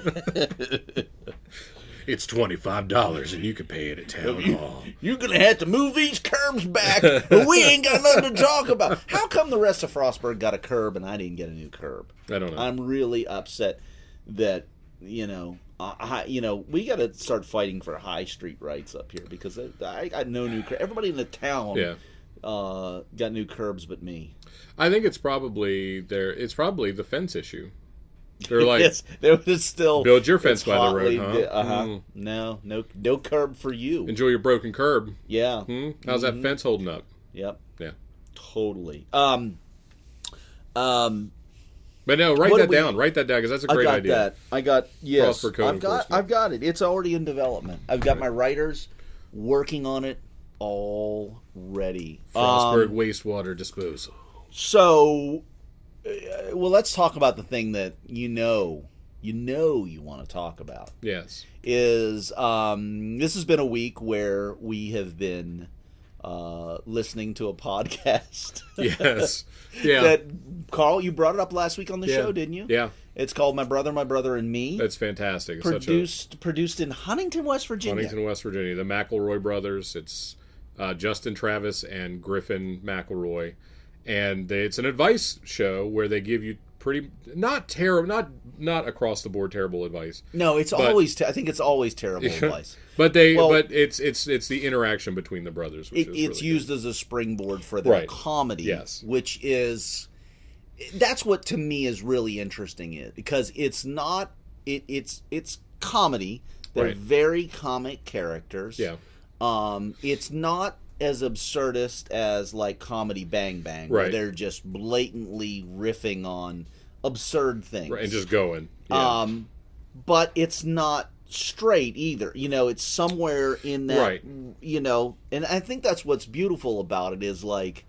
[SPEAKER 1] It's $25, and you can pay it at town hall.
[SPEAKER 2] You're going to have to move these curbs back, but we ain't got nothing to talk about. How come the rest of Frostburg got a curb, and I didn't get a new curb?
[SPEAKER 1] I don't know.
[SPEAKER 2] I'm really upset that, we got to start fighting for high street rights up here, because I got no new curb. Everybody in the town got new curbs but me.
[SPEAKER 1] I think it's probably the fence issue. They're like,
[SPEAKER 2] yes, there was still
[SPEAKER 1] build your fence by the road, huh?
[SPEAKER 2] No curb for you.
[SPEAKER 1] Enjoy your broken curb.
[SPEAKER 2] Yeah.
[SPEAKER 1] How's that fence holding up?
[SPEAKER 2] Yep.
[SPEAKER 1] Yeah.
[SPEAKER 2] Totally.
[SPEAKER 1] But no, write that down, because that's a great idea.
[SPEAKER 2] I've got it. It's already in development. I've got my writers working on it already.
[SPEAKER 1] Frostburg wastewater disposal.
[SPEAKER 2] So, well, let's talk about the thing that you want to talk about.
[SPEAKER 1] Yes.
[SPEAKER 2] Is this has been a week where we have been listening to a podcast.
[SPEAKER 1] Yes. Yeah.
[SPEAKER 2] That, Karl, you brought it up last week on the show, didn't you?
[SPEAKER 1] Yeah.
[SPEAKER 2] It's called My Brother and Me.
[SPEAKER 1] That's fantastic.
[SPEAKER 2] It's produced in Huntington, West Virginia.
[SPEAKER 1] The McElroy brothers. It's Justin Travis and Griffin McElroy. And it's an advice show where they give you not across the board terrible advice.
[SPEAKER 2] No, I think it's always terrible advice.
[SPEAKER 1] But it's the interaction between the brothers. Which
[SPEAKER 2] it's really used as a springboard for their comedy.
[SPEAKER 1] Yes.
[SPEAKER 2] Which is, that's what to me is really interesting, because it's not it's comedy. They're very comic characters.
[SPEAKER 1] Yeah.
[SPEAKER 2] It's not as absurdist as like Comedy Bang Bang, where they're just blatantly riffing on absurd things,
[SPEAKER 1] and just going. Yeah.
[SPEAKER 2] But it's not straight either. It's somewhere in that. And I think that's what's beautiful about it is like,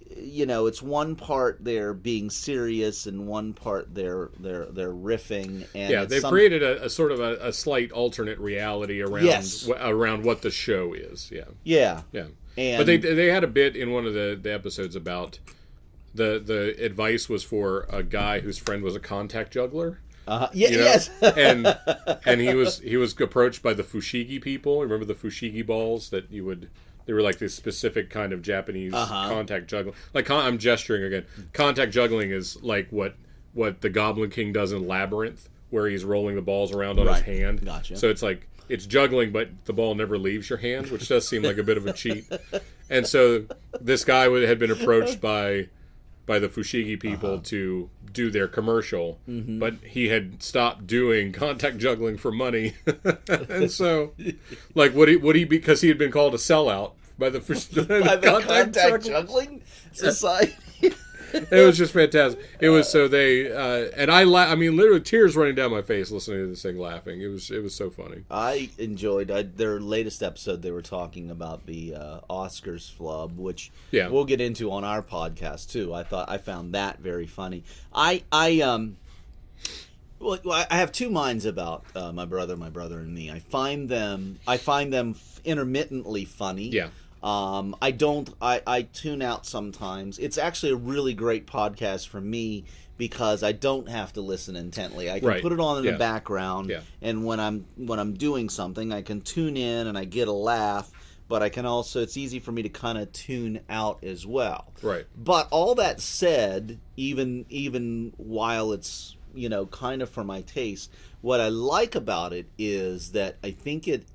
[SPEAKER 2] it's one part they're being serious and one part they're riffing. And
[SPEAKER 1] they've created a sort of a slight alternate reality around what the show is. Yeah. But they had a bit in one of the episodes about the advice was for a guy whose friend was a contact juggler.
[SPEAKER 2] Yes.
[SPEAKER 1] and he was approached by the fushigi people. Remember the fushigi balls that they were like this specific kind of Japanese contact juggling. Like, I'm gesturing again. Contact juggling is like what the Goblin King does in Labyrinth, where he's rolling the balls around on his hand.
[SPEAKER 2] Gotcha.
[SPEAKER 1] So it's like, it's juggling, but the ball never leaves your hand, which does seem like a bit of a cheat. And so this guy had been approached by the Fushigi people to do their commercial, but he had stopped doing contact juggling for money. And so, like, would he because he had been called a sellout by the
[SPEAKER 2] contact juggling society?
[SPEAKER 1] It was just fantastic. It was so they and I mean, literally tears running down my face listening to this thing, laughing. It was so funny.
[SPEAKER 2] I enjoyed their latest episode. They were talking about the Oscars flub, which we'll get into on our podcast too. I found that very funny. I have two minds about my brother and me. I find them intermittently funny.
[SPEAKER 1] Yeah.
[SPEAKER 2] I tune out sometimes. It's actually a really great podcast for me because I don't have to listen intently. I can put it on in the background, and when I'm doing something, I can tune in and I get a laugh. But I can also, it's easy for me to kind of tune out as well.
[SPEAKER 1] Right.
[SPEAKER 2] But all that said, even while it's kind of for my taste, what I like about it is that I think it's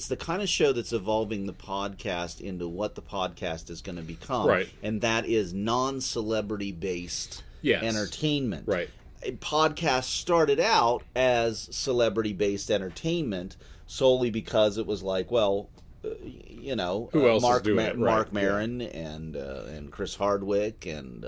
[SPEAKER 2] the kind of show that's evolving the podcast into what the podcast is going to become.
[SPEAKER 1] Right.
[SPEAKER 2] And that is non-celebrity based entertainment.
[SPEAKER 1] Right.
[SPEAKER 2] podcasts started out as celebrity-based entertainment solely because it was like, well, you know,
[SPEAKER 1] who else is doing it?
[SPEAKER 2] Mark Maron and Chris Hardwick and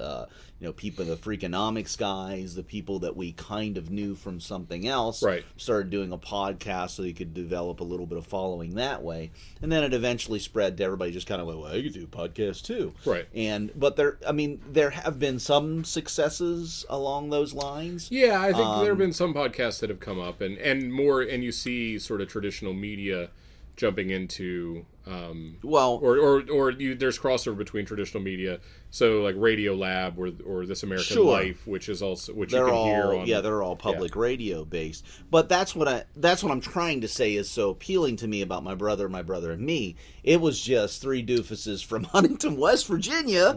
[SPEAKER 2] you know, people, the Freakonomics guys, the people that we kind of knew from something else, started doing a podcast so you could develop a little bit of following that way, and then it eventually spread to everybody just kind of like, well, you could do a podcast too, but there have been some successes along those lines.
[SPEAKER 1] Yeah, I think there have been some podcasts that have come up, and you see sort of traditional media jumping into there's crossover between traditional media, so like Radio Lab or This American Life, which is also you can hear on.
[SPEAKER 2] Yeah, they're all public radio based. But that's what I'm trying to say is so appealing to me about my brother and me. It was just three doofuses from Huntington, West Virginia,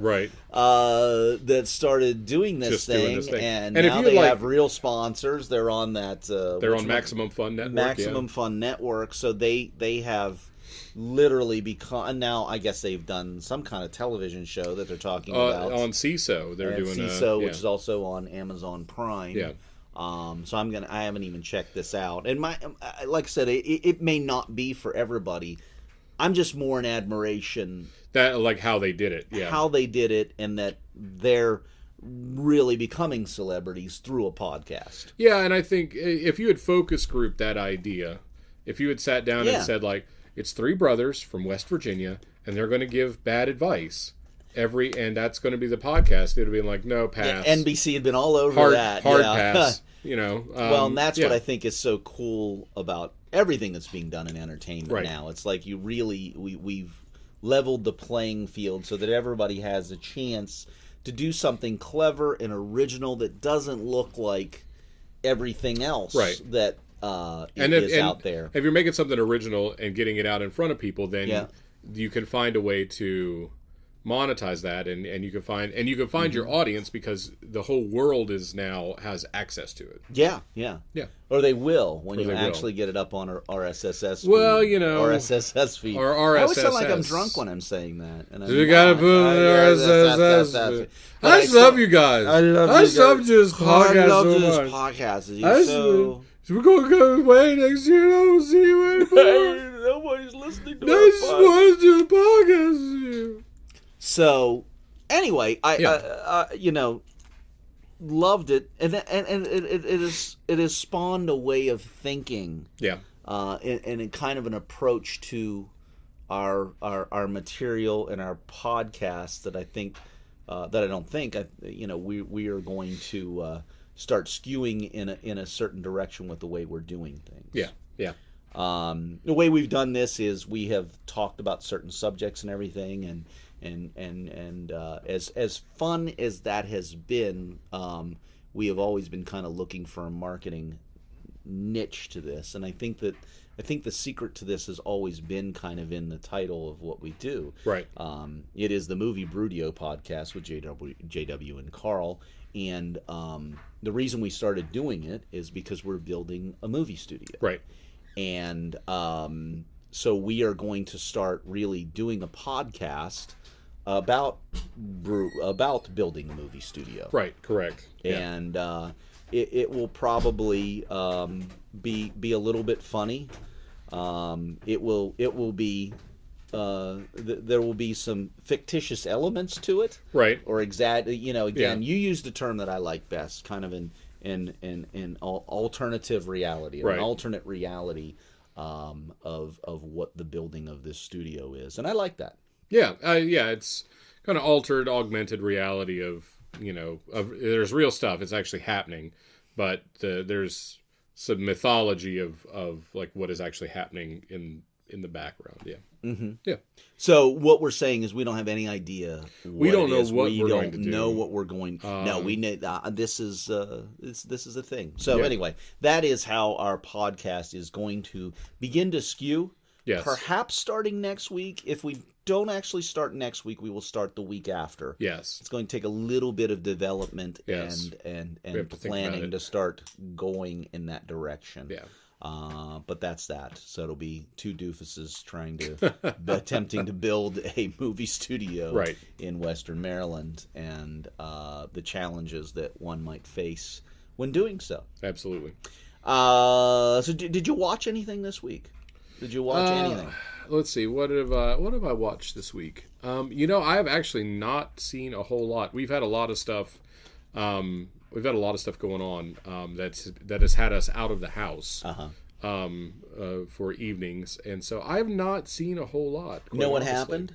[SPEAKER 2] that started doing this thing, and now they have real sponsors. They're on that.
[SPEAKER 1] They're on Maximum Fun Network.
[SPEAKER 2] Maximum Fun Network. So they have literally become, now I guess they've done some kind of television show that they're talking about
[SPEAKER 1] on CISO. They're doing
[SPEAKER 2] CISO, which is also on Amazon Prime. So I haven't even checked this out, and like I said, it may not be for everybody. I'm just more in admiration
[SPEAKER 1] that like how they did it,
[SPEAKER 2] how they did it, and that they're really becoming celebrities through a podcast.
[SPEAKER 1] Yeah, and I think if you had focus grouped that idea, if you had sat down and said like, it's three brothers from West Virginia, and they're going to give bad advice and that's going to be the podcast. It would have been like, no, pass.
[SPEAKER 2] Yeah, NBC had been all over that.
[SPEAKER 1] Hard pass. You know.
[SPEAKER 2] Well, and that's what I think is so cool about everything that's being done in entertainment now. It's like we've leveled the playing field so that everybody has a chance to do something clever and original that doesn't look like everything else that is out there.
[SPEAKER 1] If you're making something original and getting it out in front of people, then you can find a way to monetize that, and you can find your audience, because the whole world has access to it.
[SPEAKER 2] Yeah. Or they will when you actually get it up on our RSS feed.
[SPEAKER 1] Well, you know,
[SPEAKER 2] RSS feed.
[SPEAKER 1] Or RSS.
[SPEAKER 2] I always sound like I'm drunk when I'm saying that. And
[SPEAKER 1] you got to put RSS. I just love you guys. I love this podcast so much. We're going to go away next year. I don't see you anymore.
[SPEAKER 2] Nobody's listening to
[SPEAKER 1] us. They just want to do a podcast.
[SPEAKER 2] So, anyway, I loved it, and it has spawned a way of thinking. And kind of an approach to our material and our podcast that I think we are going to start skewing in a certain direction with the way we're doing things. The way we've done this is we have talked about certain subjects and everything, and as fun as that has been, we have always been kind of looking for a marketing niche to this, and I think the secret to this has always been kind of in the title of what we do. It is the Movie Brewdio podcast with JW and Karl, and the reason we started doing it is because we're building a movie studio. And so we are going to start really doing a podcast about building a movie studio.
[SPEAKER 1] Correct.
[SPEAKER 2] And it will probably be a little bit funny. It will be there will be some fictitious elements to it. Or again, you used the term that I like best, kind of in alternative reality, or an alternate reality of what the building of this studio is, and I like that.
[SPEAKER 1] It's kind of altered, augmented reality of there's real stuff. It's actually happening, but there's some mythology of like what is actually happening in the background.
[SPEAKER 2] So what we're saying is we don't have any idea.
[SPEAKER 1] We don't know what we're going to do.
[SPEAKER 2] Know what we're going. No, we know this is a thing. So anyway, that is how our podcast is going to begin to skew. Perhaps starting next week. If we don't actually start next week, we will start the week after. It's going to take a little bit of development and planning to start going in that direction. But that's that. So it'll be two doofuses attempting to build a movie studio in Western Maryland, and the challenges that one might face when doing so.
[SPEAKER 1] Absolutely.
[SPEAKER 2] So did you watch anything this week? Did you watch anything?
[SPEAKER 1] Let's see. What have I watched this week? I have actually not seen a whole lot. We've had a lot of stuff. We've had a lot of stuff going on that has had us out of the house for evenings, and so I have not seen a whole lot.
[SPEAKER 2] You know what happened?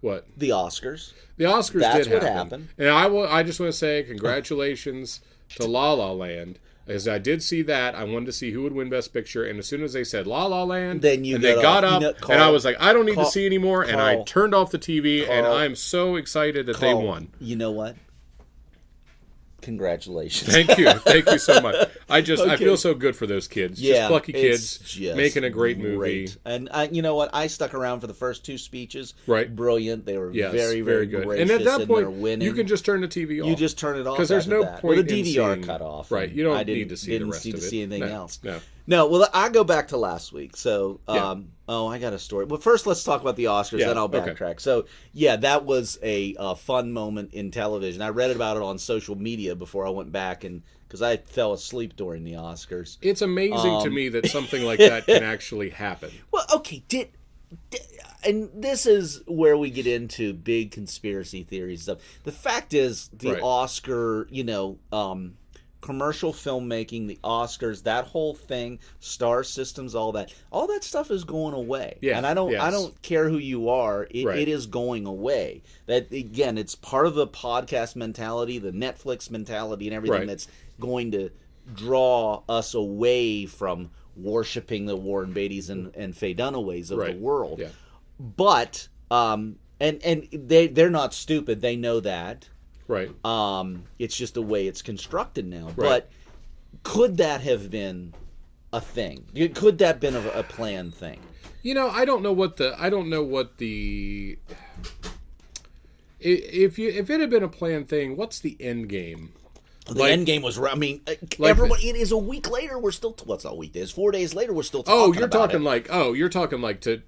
[SPEAKER 1] What?
[SPEAKER 2] The Oscars.
[SPEAKER 1] The Oscars
[SPEAKER 2] That's
[SPEAKER 1] did
[SPEAKER 2] what
[SPEAKER 1] happen.
[SPEAKER 2] happened.
[SPEAKER 1] And I just want to say congratulations to La La Land. As I did see that, I wanted to see who would win Best Picture, and as soon as they said La La Land,
[SPEAKER 2] they got
[SPEAKER 1] up,
[SPEAKER 2] Carl,
[SPEAKER 1] and I was like, I don't need to see anymore,
[SPEAKER 2] Carl,
[SPEAKER 1] and I turned off the TV,
[SPEAKER 2] Carl,
[SPEAKER 1] and I'm so excited that they won.
[SPEAKER 2] You know what? Congratulations.
[SPEAKER 1] Thank you so much. I feel so good for those kids.
[SPEAKER 2] Yeah,
[SPEAKER 1] just plucky kids making a great movie.
[SPEAKER 2] And you know what? I stuck around for the first two speeches.
[SPEAKER 1] Right.
[SPEAKER 2] Brilliant. They were very,
[SPEAKER 1] very good.
[SPEAKER 2] gracious,
[SPEAKER 1] and at that point,
[SPEAKER 2] winning.
[SPEAKER 1] you can just turn the TV off.
[SPEAKER 2] You just turn it off
[SPEAKER 1] because there's no point
[SPEAKER 2] or the
[SPEAKER 1] in
[SPEAKER 2] DVR
[SPEAKER 1] seeing,
[SPEAKER 2] cut off.
[SPEAKER 1] Right. You don't need to see the rest of it.
[SPEAKER 2] Didn't need to see anything else.
[SPEAKER 1] No.
[SPEAKER 2] Well, I go back to last week. So, I got a story. Well, first let's talk about the Oscars, then I'll backtrack. Okay. So, that was a fun moment in television. I read about it on social media before I went back, and because I fell asleep during the Oscars.
[SPEAKER 1] It's amazing to me that something like that can actually happen.
[SPEAKER 2] Well, okay, and this is where we get into big conspiracy theories stuff. The fact is, the Oscar, commercial filmmaking, the Oscars, that whole thing, star systems, all that stuff is going away.
[SPEAKER 1] Yeah,
[SPEAKER 2] and I don't care who you are, it is going away. That again, it's part of the podcast mentality, the Netflix mentality, and everything that's going to draw us away from worshiping the Warren Beattys and Faye Dunaways of the world.
[SPEAKER 1] Yeah.
[SPEAKER 2] But and they're not stupid, they know that.
[SPEAKER 1] Right.
[SPEAKER 2] It's just the way it's constructed now.
[SPEAKER 1] Right.
[SPEAKER 2] But could that have been a thing? Could that have been a planned thing?
[SPEAKER 1] I don't know what the if it had been a planned thing, what's the end game?
[SPEAKER 2] The end game was. I mean, everyone. It is a week later. We're still. What's not a week? It's 4 days later. We're still talking.
[SPEAKER 1] You're talking like
[SPEAKER 2] that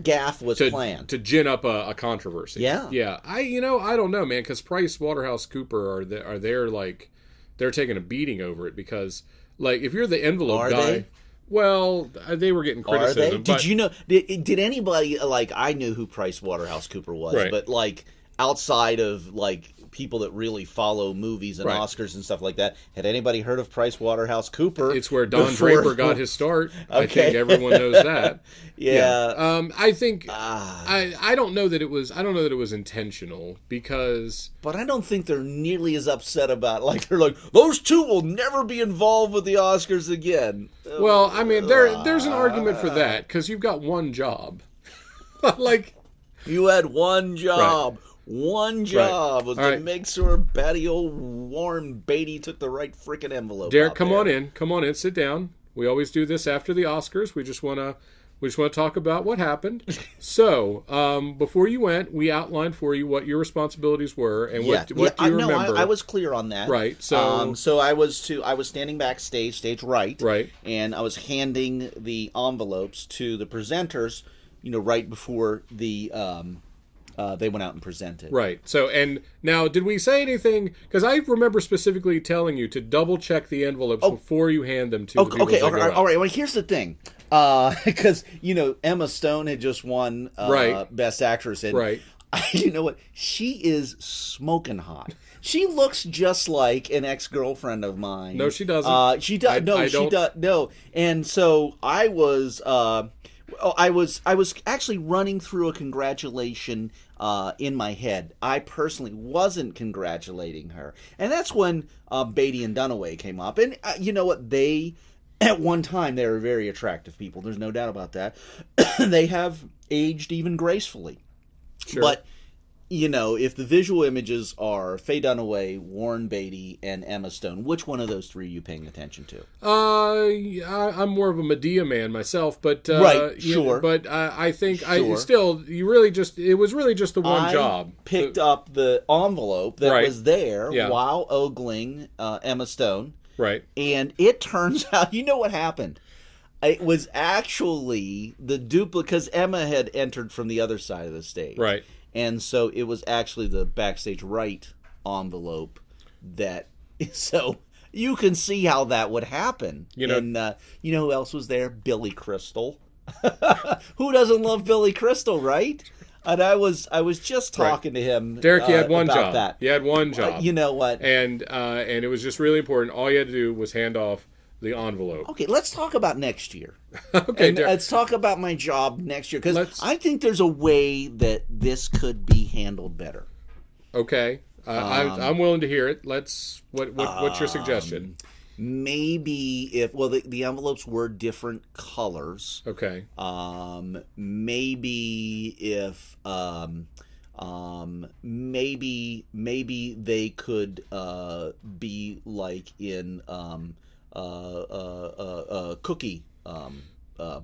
[SPEAKER 2] gaffe was planned
[SPEAKER 1] to gin up a controversy.
[SPEAKER 2] Yeah.
[SPEAKER 1] I don't know, man, because Price Waterhouse Cooper are they're taking a beating over it because if you're the envelope guy. Well, they were getting criticism.
[SPEAKER 2] Are they? Did you know? Did anybody I knew who Price Waterhouse Cooper was, but outside of people that really follow movies and Oscars and stuff like that, had anybody heard of Price Waterhouse Cooper?
[SPEAKER 1] It's where Don Draper got his start. Okay. I think everyone knows that.
[SPEAKER 2] Yeah.
[SPEAKER 1] I think I don't know that it was intentional because.
[SPEAKER 2] But I don't think they're nearly as upset about they're those two will never be involved with the Oscars again.
[SPEAKER 1] Well, I mean, there's an argument for that because you've got one job.
[SPEAKER 2] You had one job. Right. One job was to make sure Betty old Warren Beatty took the right freaking envelope.
[SPEAKER 1] Derek, come on in, sit down. We always do this after the Oscars. We just want to talk about what happened. So, before you went, we outlined for you what your responsibilities were and what do you remember.
[SPEAKER 2] I was clear on that.
[SPEAKER 1] Right. So,
[SPEAKER 2] I was standing backstage, stage right.
[SPEAKER 1] Right.
[SPEAKER 2] And I was handing the envelopes to the presenters, right before the they went out and presented.
[SPEAKER 1] Right. So, and now, did we say anything? Because I remember specifically telling you to double check the envelopes before you hand them to the people.
[SPEAKER 2] Okay. All right. Well, here's the thing. Because Emma Stone had just won Best Actress, and you know what? She is smoking hot. She looks just like an ex-girlfriend of mine.
[SPEAKER 1] No, she doesn't.
[SPEAKER 2] She does. She does. No. And so I was actually running through a congratulation in my head. I personally wasn't congratulating her, and that's when Beatty and Dunaway came up. And you know what? At one time they were very attractive people. There's no doubt about that. They have aged even gracefully.
[SPEAKER 1] Sure.
[SPEAKER 2] But if the visual images are Faye Dunaway, Warren Beatty, and Emma Stone, which one of those three are you paying attention to?
[SPEAKER 1] I'm more of a Medea man myself, but
[SPEAKER 2] sure.
[SPEAKER 1] But I think it was really just the one job.
[SPEAKER 2] Picked up the envelope that was there while ogling Emma Stone,
[SPEAKER 1] right?
[SPEAKER 2] And it turns out, you know what happened? It was actually the duplicate because Emma had entered from the other side of the stage,
[SPEAKER 1] right?
[SPEAKER 2] And so it was actually the backstage right envelope that. So You can see how that would happen.
[SPEAKER 1] You know,
[SPEAKER 2] and you know who else was there? Billy Crystal. Who doesn't love Billy Crystal, right? And I was just talking to him.
[SPEAKER 1] Derek, you had one job.
[SPEAKER 2] That.
[SPEAKER 1] You had one job.
[SPEAKER 2] You know what?
[SPEAKER 1] And it was just really important. All you had to do was hand off the envelope.
[SPEAKER 2] Okay, let's talk about next year.
[SPEAKER 1] Okay,
[SPEAKER 2] let's talk about my job next year, because I think there's a way that this could be handled better.
[SPEAKER 1] Okay, I'm willing to hear it. What's your suggestion?
[SPEAKER 2] Maybe if the envelopes were different colors.
[SPEAKER 1] Okay.
[SPEAKER 2] Maybe if maybe they could be like in cookie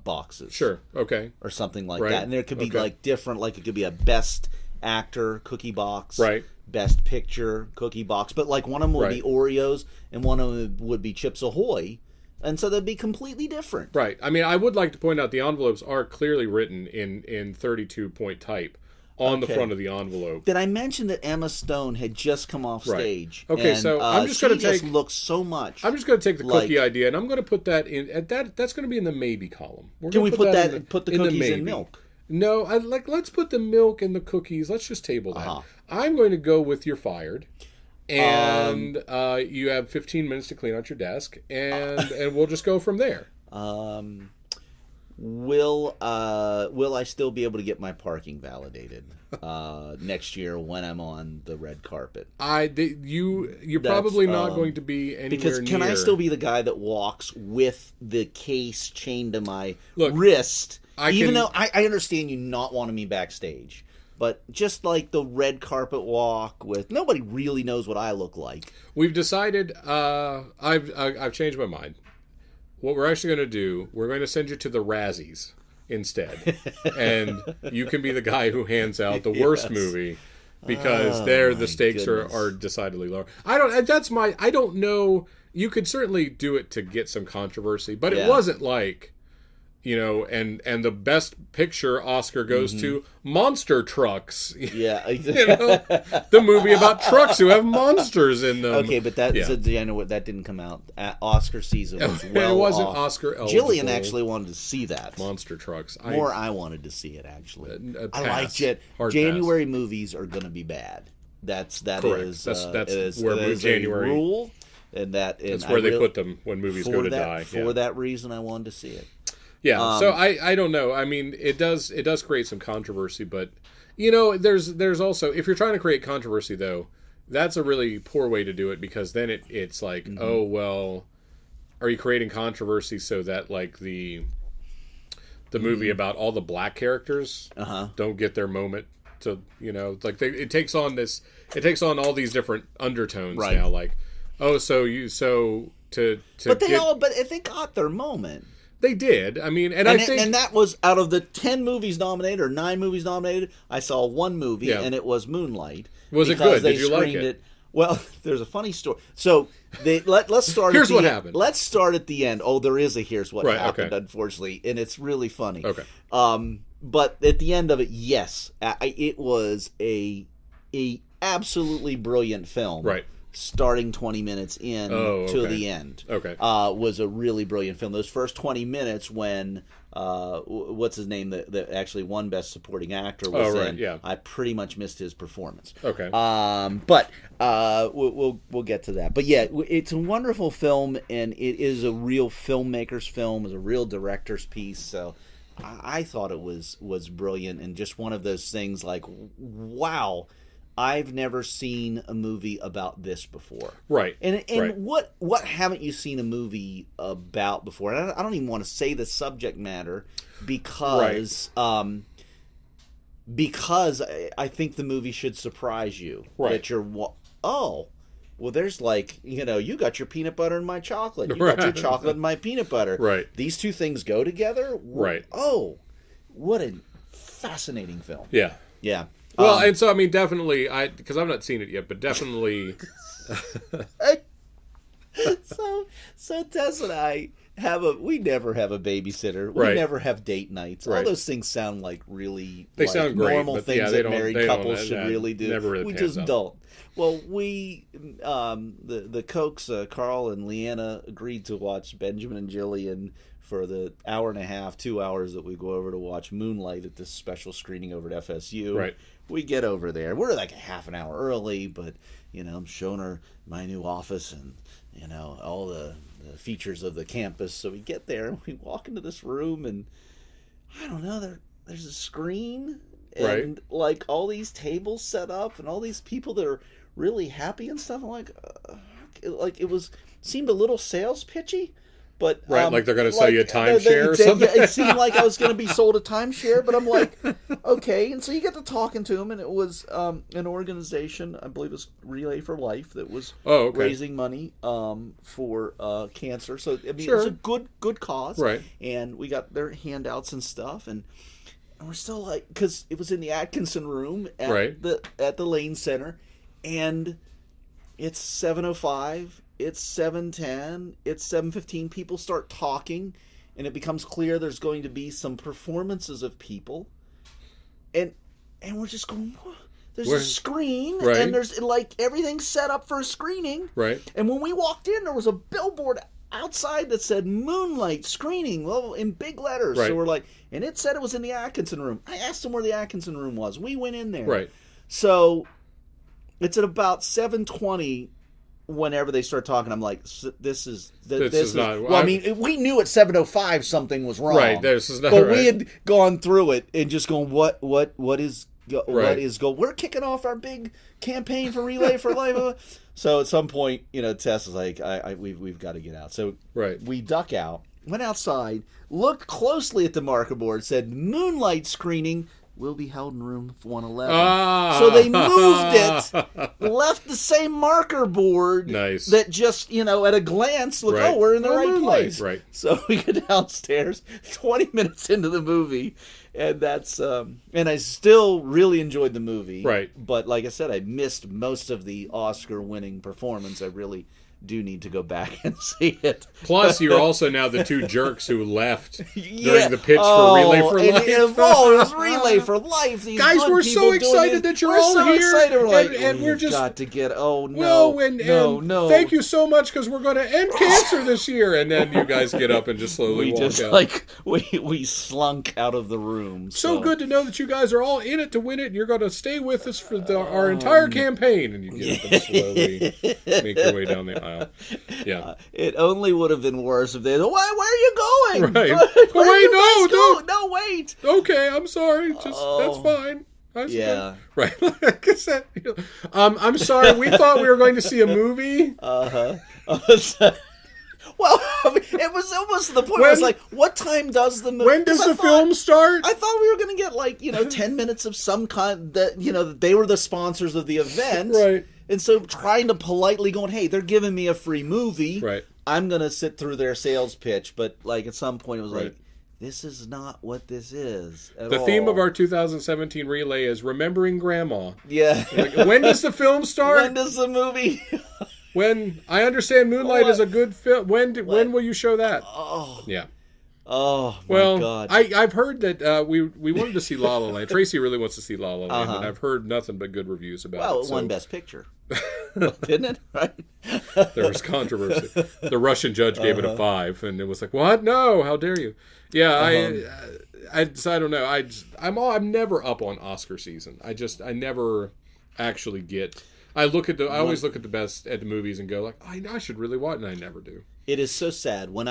[SPEAKER 2] boxes.
[SPEAKER 1] Sure. Okay.
[SPEAKER 2] Or something like that, and there could be like different. Like it could be a best actor cookie box.
[SPEAKER 1] Right.
[SPEAKER 2] Best picture cookie box, but like one of them would be Oreos and one of them would be Chips Ahoy, and so they'd be completely different.
[SPEAKER 1] Right. I mean, I would like to point out the envelopes are clearly written in 32-point type on the front of the envelope.
[SPEAKER 2] Did I mention that Emma Stone had just come off stage?
[SPEAKER 1] Okay,
[SPEAKER 2] and,
[SPEAKER 1] so I'm just going to take.
[SPEAKER 2] Looks so much.
[SPEAKER 1] I'm just going to take the cookie idea, and I'm going to put that in. That's going to be in the maybe column.
[SPEAKER 2] Can we put the cookies in milk?
[SPEAKER 1] No, let's put the milk and the cookies. Let's just table that. I'm going to go with you're fired, and you have 15 minutes to clean out your desk, and we'll just go from there.
[SPEAKER 2] Will I still be able to get my parking validated next year when I'm on the red carpet?
[SPEAKER 1] You're probably not going to be anywhere
[SPEAKER 2] because can
[SPEAKER 1] near.
[SPEAKER 2] I still be the guy that walks with the case chained to my wrist? Even though I understand you not wanting me backstage, but just like the red carpet walk with nobody really knows what I look like.
[SPEAKER 1] We've decided. I've changed my mind. What we're actually going to do, we're going to send you to the Razzies instead, and you can be the guy who hands out the worst movie because there the stakes are decidedly lower. I don't know. You could certainly do it to get some controversy, but it wasn't like. And the best picture Oscar goes to Monster Trucks.
[SPEAKER 2] Yeah,
[SPEAKER 1] the movie about trucks who have monsters in them.
[SPEAKER 2] Okay, but that didn't come out. Oscar season was
[SPEAKER 1] it wasn't
[SPEAKER 2] off.
[SPEAKER 1] Oscar eligible.
[SPEAKER 2] Jillian actually wanted to see that.
[SPEAKER 1] Monster Trucks.
[SPEAKER 2] I wanted to see it actually. I liked it.
[SPEAKER 1] Hard
[SPEAKER 2] January
[SPEAKER 1] pass.
[SPEAKER 2] movies are going to be bad. That's
[SPEAKER 1] where
[SPEAKER 2] January rule, and that's
[SPEAKER 1] where they put them when movies go to die.
[SPEAKER 2] For that reason, I wanted to see it.
[SPEAKER 1] Yeah, so I don't know. I mean, it does create some controversy, but there's also, if you're trying to create controversy though, that's a really poor way to do it, because then it's like, oh well, are you creating controversy so that like the movie about all the black characters don't get their moment to like it takes on all these different undertones now, like but
[SPEAKER 2] they got their moment.
[SPEAKER 1] They did. I mean, and
[SPEAKER 2] that was out of the 10 movies nominated or 9 movies nominated. I saw one movie, and it was Moonlight.
[SPEAKER 1] Was it good? Did you like it?
[SPEAKER 2] Well, there's a funny story. So let's start.
[SPEAKER 1] Here's what happened.
[SPEAKER 2] Let's start at the end. Oh, there is a here's what happened.
[SPEAKER 1] Okay.
[SPEAKER 2] Unfortunately, and it's really funny.
[SPEAKER 1] Okay.
[SPEAKER 2] But at the end of it, yes, it was a absolutely brilliant film.
[SPEAKER 1] Right.
[SPEAKER 2] Starting 20 minutes in to the end.
[SPEAKER 1] Okay.
[SPEAKER 2] Was a really brilliant film. Those first 20 minutes when what's his name that actually won Best Supporting Actor was in.
[SPEAKER 1] Yeah.
[SPEAKER 2] I pretty much missed his performance.
[SPEAKER 1] Okay.
[SPEAKER 2] But we'll get to that. But yeah, it's a wonderful film, and it is a real filmmaker's film, is a real director's piece. So I thought it was brilliant, and just one of those things like, wow, I've never seen a movie about this before.
[SPEAKER 1] Right.
[SPEAKER 2] And what haven't you seen a movie about before? And I don't even want to say the subject matter because I think the movie should surprise you.
[SPEAKER 1] Right.
[SPEAKER 2] That you're well, there's like, you got your peanut butter and my chocolate. You got your chocolate and my peanut butter.
[SPEAKER 1] Right.
[SPEAKER 2] These two things go together?
[SPEAKER 1] Right.
[SPEAKER 2] Oh, what a fascinating film.
[SPEAKER 1] Yeah.
[SPEAKER 2] Yeah.
[SPEAKER 1] Well, and so, I mean, definitely, because I've not seen it yet, but definitely...
[SPEAKER 2] So Tess and I we never have a babysitter. We never have date nights. All those things sound like really
[SPEAKER 1] sound great,
[SPEAKER 2] normal things that married couples should really do.
[SPEAKER 1] Never really
[SPEAKER 2] we just don't. Well, the Cokes, Karl and Leanna agreed to watch Benjamin and Jillian for the hour and a half, 2 hours that we go over to watch Moonlight at this special screening over at FSU.
[SPEAKER 1] Right.
[SPEAKER 2] We get over there. We're like a half an hour early, but, I'm showing her my new office and, all the features of the campus. So we get there and we walk into this room and, I don't know, there's a screen and, like, all these tables set up and all these people that are really happy and stuff. I'm like it seemed a little sales pitchy. But
[SPEAKER 1] like they're going to sell you a timeshare or something.
[SPEAKER 2] It seemed like I was going to be sold a timeshare, but I'm like, okay. And so you get to talking to him, and it was an organization, I believe it was Relay for Life, that was raising money for cancer. So I mean, it was a good cause,
[SPEAKER 1] right?
[SPEAKER 2] And we got their handouts and stuff, and we're still like, because it was in the Atkinson room at the Lane Center, and it's 7:05. It's 7:10. It's 7:15. People start talking, and it becomes clear there's going to be some performances of people, and we're just going, what? There's a screen, and there's like everything's set up for a screening,
[SPEAKER 1] right?
[SPEAKER 2] And when we walked in, there was a billboard outside that said Moonlight screening, well, in big letters.
[SPEAKER 1] Right.
[SPEAKER 2] So we're like, and it said it was in the Atkinson room. I asked them where the Atkinson room was. We went in there,
[SPEAKER 1] right?
[SPEAKER 2] So it's at about 7:20. Whenever they start talking, I'm like, this is not. Well, I mean, we knew at 7:05 something was wrong,
[SPEAKER 1] right? This is not.
[SPEAKER 2] But we had gone through it and just going, what is We're kicking off our big campaign for Relay for Life. So at some point, Tess is like, we've got to get out. So we duck out, went outside, looked closely at the marker board, said Moonlight screening will be held in room 111. So they moved it, left the same marker board that just, at a glance, look, we're in the right place.
[SPEAKER 1] Right.
[SPEAKER 2] So we get downstairs, 20 minutes into the movie, and that's, and I still really enjoyed the movie.
[SPEAKER 1] Right.
[SPEAKER 2] But like I said, I missed most of the Oscar-winning performance. I really do need to go back and see it.
[SPEAKER 1] Plus, you're also now the two jerks who left during the pitch for Relay for Life.
[SPEAKER 2] It was Relay for Life. These
[SPEAKER 1] guys, we're so excited that you're all here.
[SPEAKER 2] Excited. We're like,
[SPEAKER 1] and we're just
[SPEAKER 2] got to get. Oh
[SPEAKER 1] no!
[SPEAKER 2] Well, no!
[SPEAKER 1] Thank you so much because we're going to end cancer this year. And then you guys get up and just slowly walk out.
[SPEAKER 2] We slunk out of the room.
[SPEAKER 1] So good to know that you guys are all in it to win it. And you're going to stay with us for our entire campaign. And you get up and slowly make your way down the aisle. Yeah.
[SPEAKER 2] It only would have been worse if they said, where are you going?
[SPEAKER 1] Right.
[SPEAKER 2] No, wait.
[SPEAKER 1] Okay, I'm sorry. That's fine.
[SPEAKER 2] Yeah.
[SPEAKER 1] Right. Like I said, I'm sorry. We thought we were going to see a movie.
[SPEAKER 2] Well, I mean, it was almost to the point where I was like, what time does the movie...
[SPEAKER 1] When does the film start?
[SPEAKER 2] I thought we were going to get 10 minutes of some kind that, they were the sponsors of the event.
[SPEAKER 1] Right.
[SPEAKER 2] And so trying to politely going, hey, they're giving me a free movie.
[SPEAKER 1] Right.
[SPEAKER 2] I'm going to sit through their sales pitch. But at some point it was like, this is not what this is at all.
[SPEAKER 1] The theme of our 2017 Relay is remembering Grandma.
[SPEAKER 2] Yeah.
[SPEAKER 1] When does the film start?
[SPEAKER 2] When does the movie...
[SPEAKER 1] When I understand Moonlight is a good film. When will you show that?
[SPEAKER 2] Oh.
[SPEAKER 1] Yeah.
[SPEAKER 2] Oh, my God.
[SPEAKER 1] I've heard that we wanted to see La La Land. Tracy really wants to see La La Land, and I've heard nothing but good reviews about it.
[SPEAKER 2] Well, it won Best Picture. Didn't it? Right?
[SPEAKER 1] There was controversy. The Russian judge gave it a 5, and it was like, what? No, how dare you? Yeah, I don't know. I'm never up on Oscar season. I never actually get... I always look at the movies and go like, I should really watch, and I never do.
[SPEAKER 2] It is so sad. When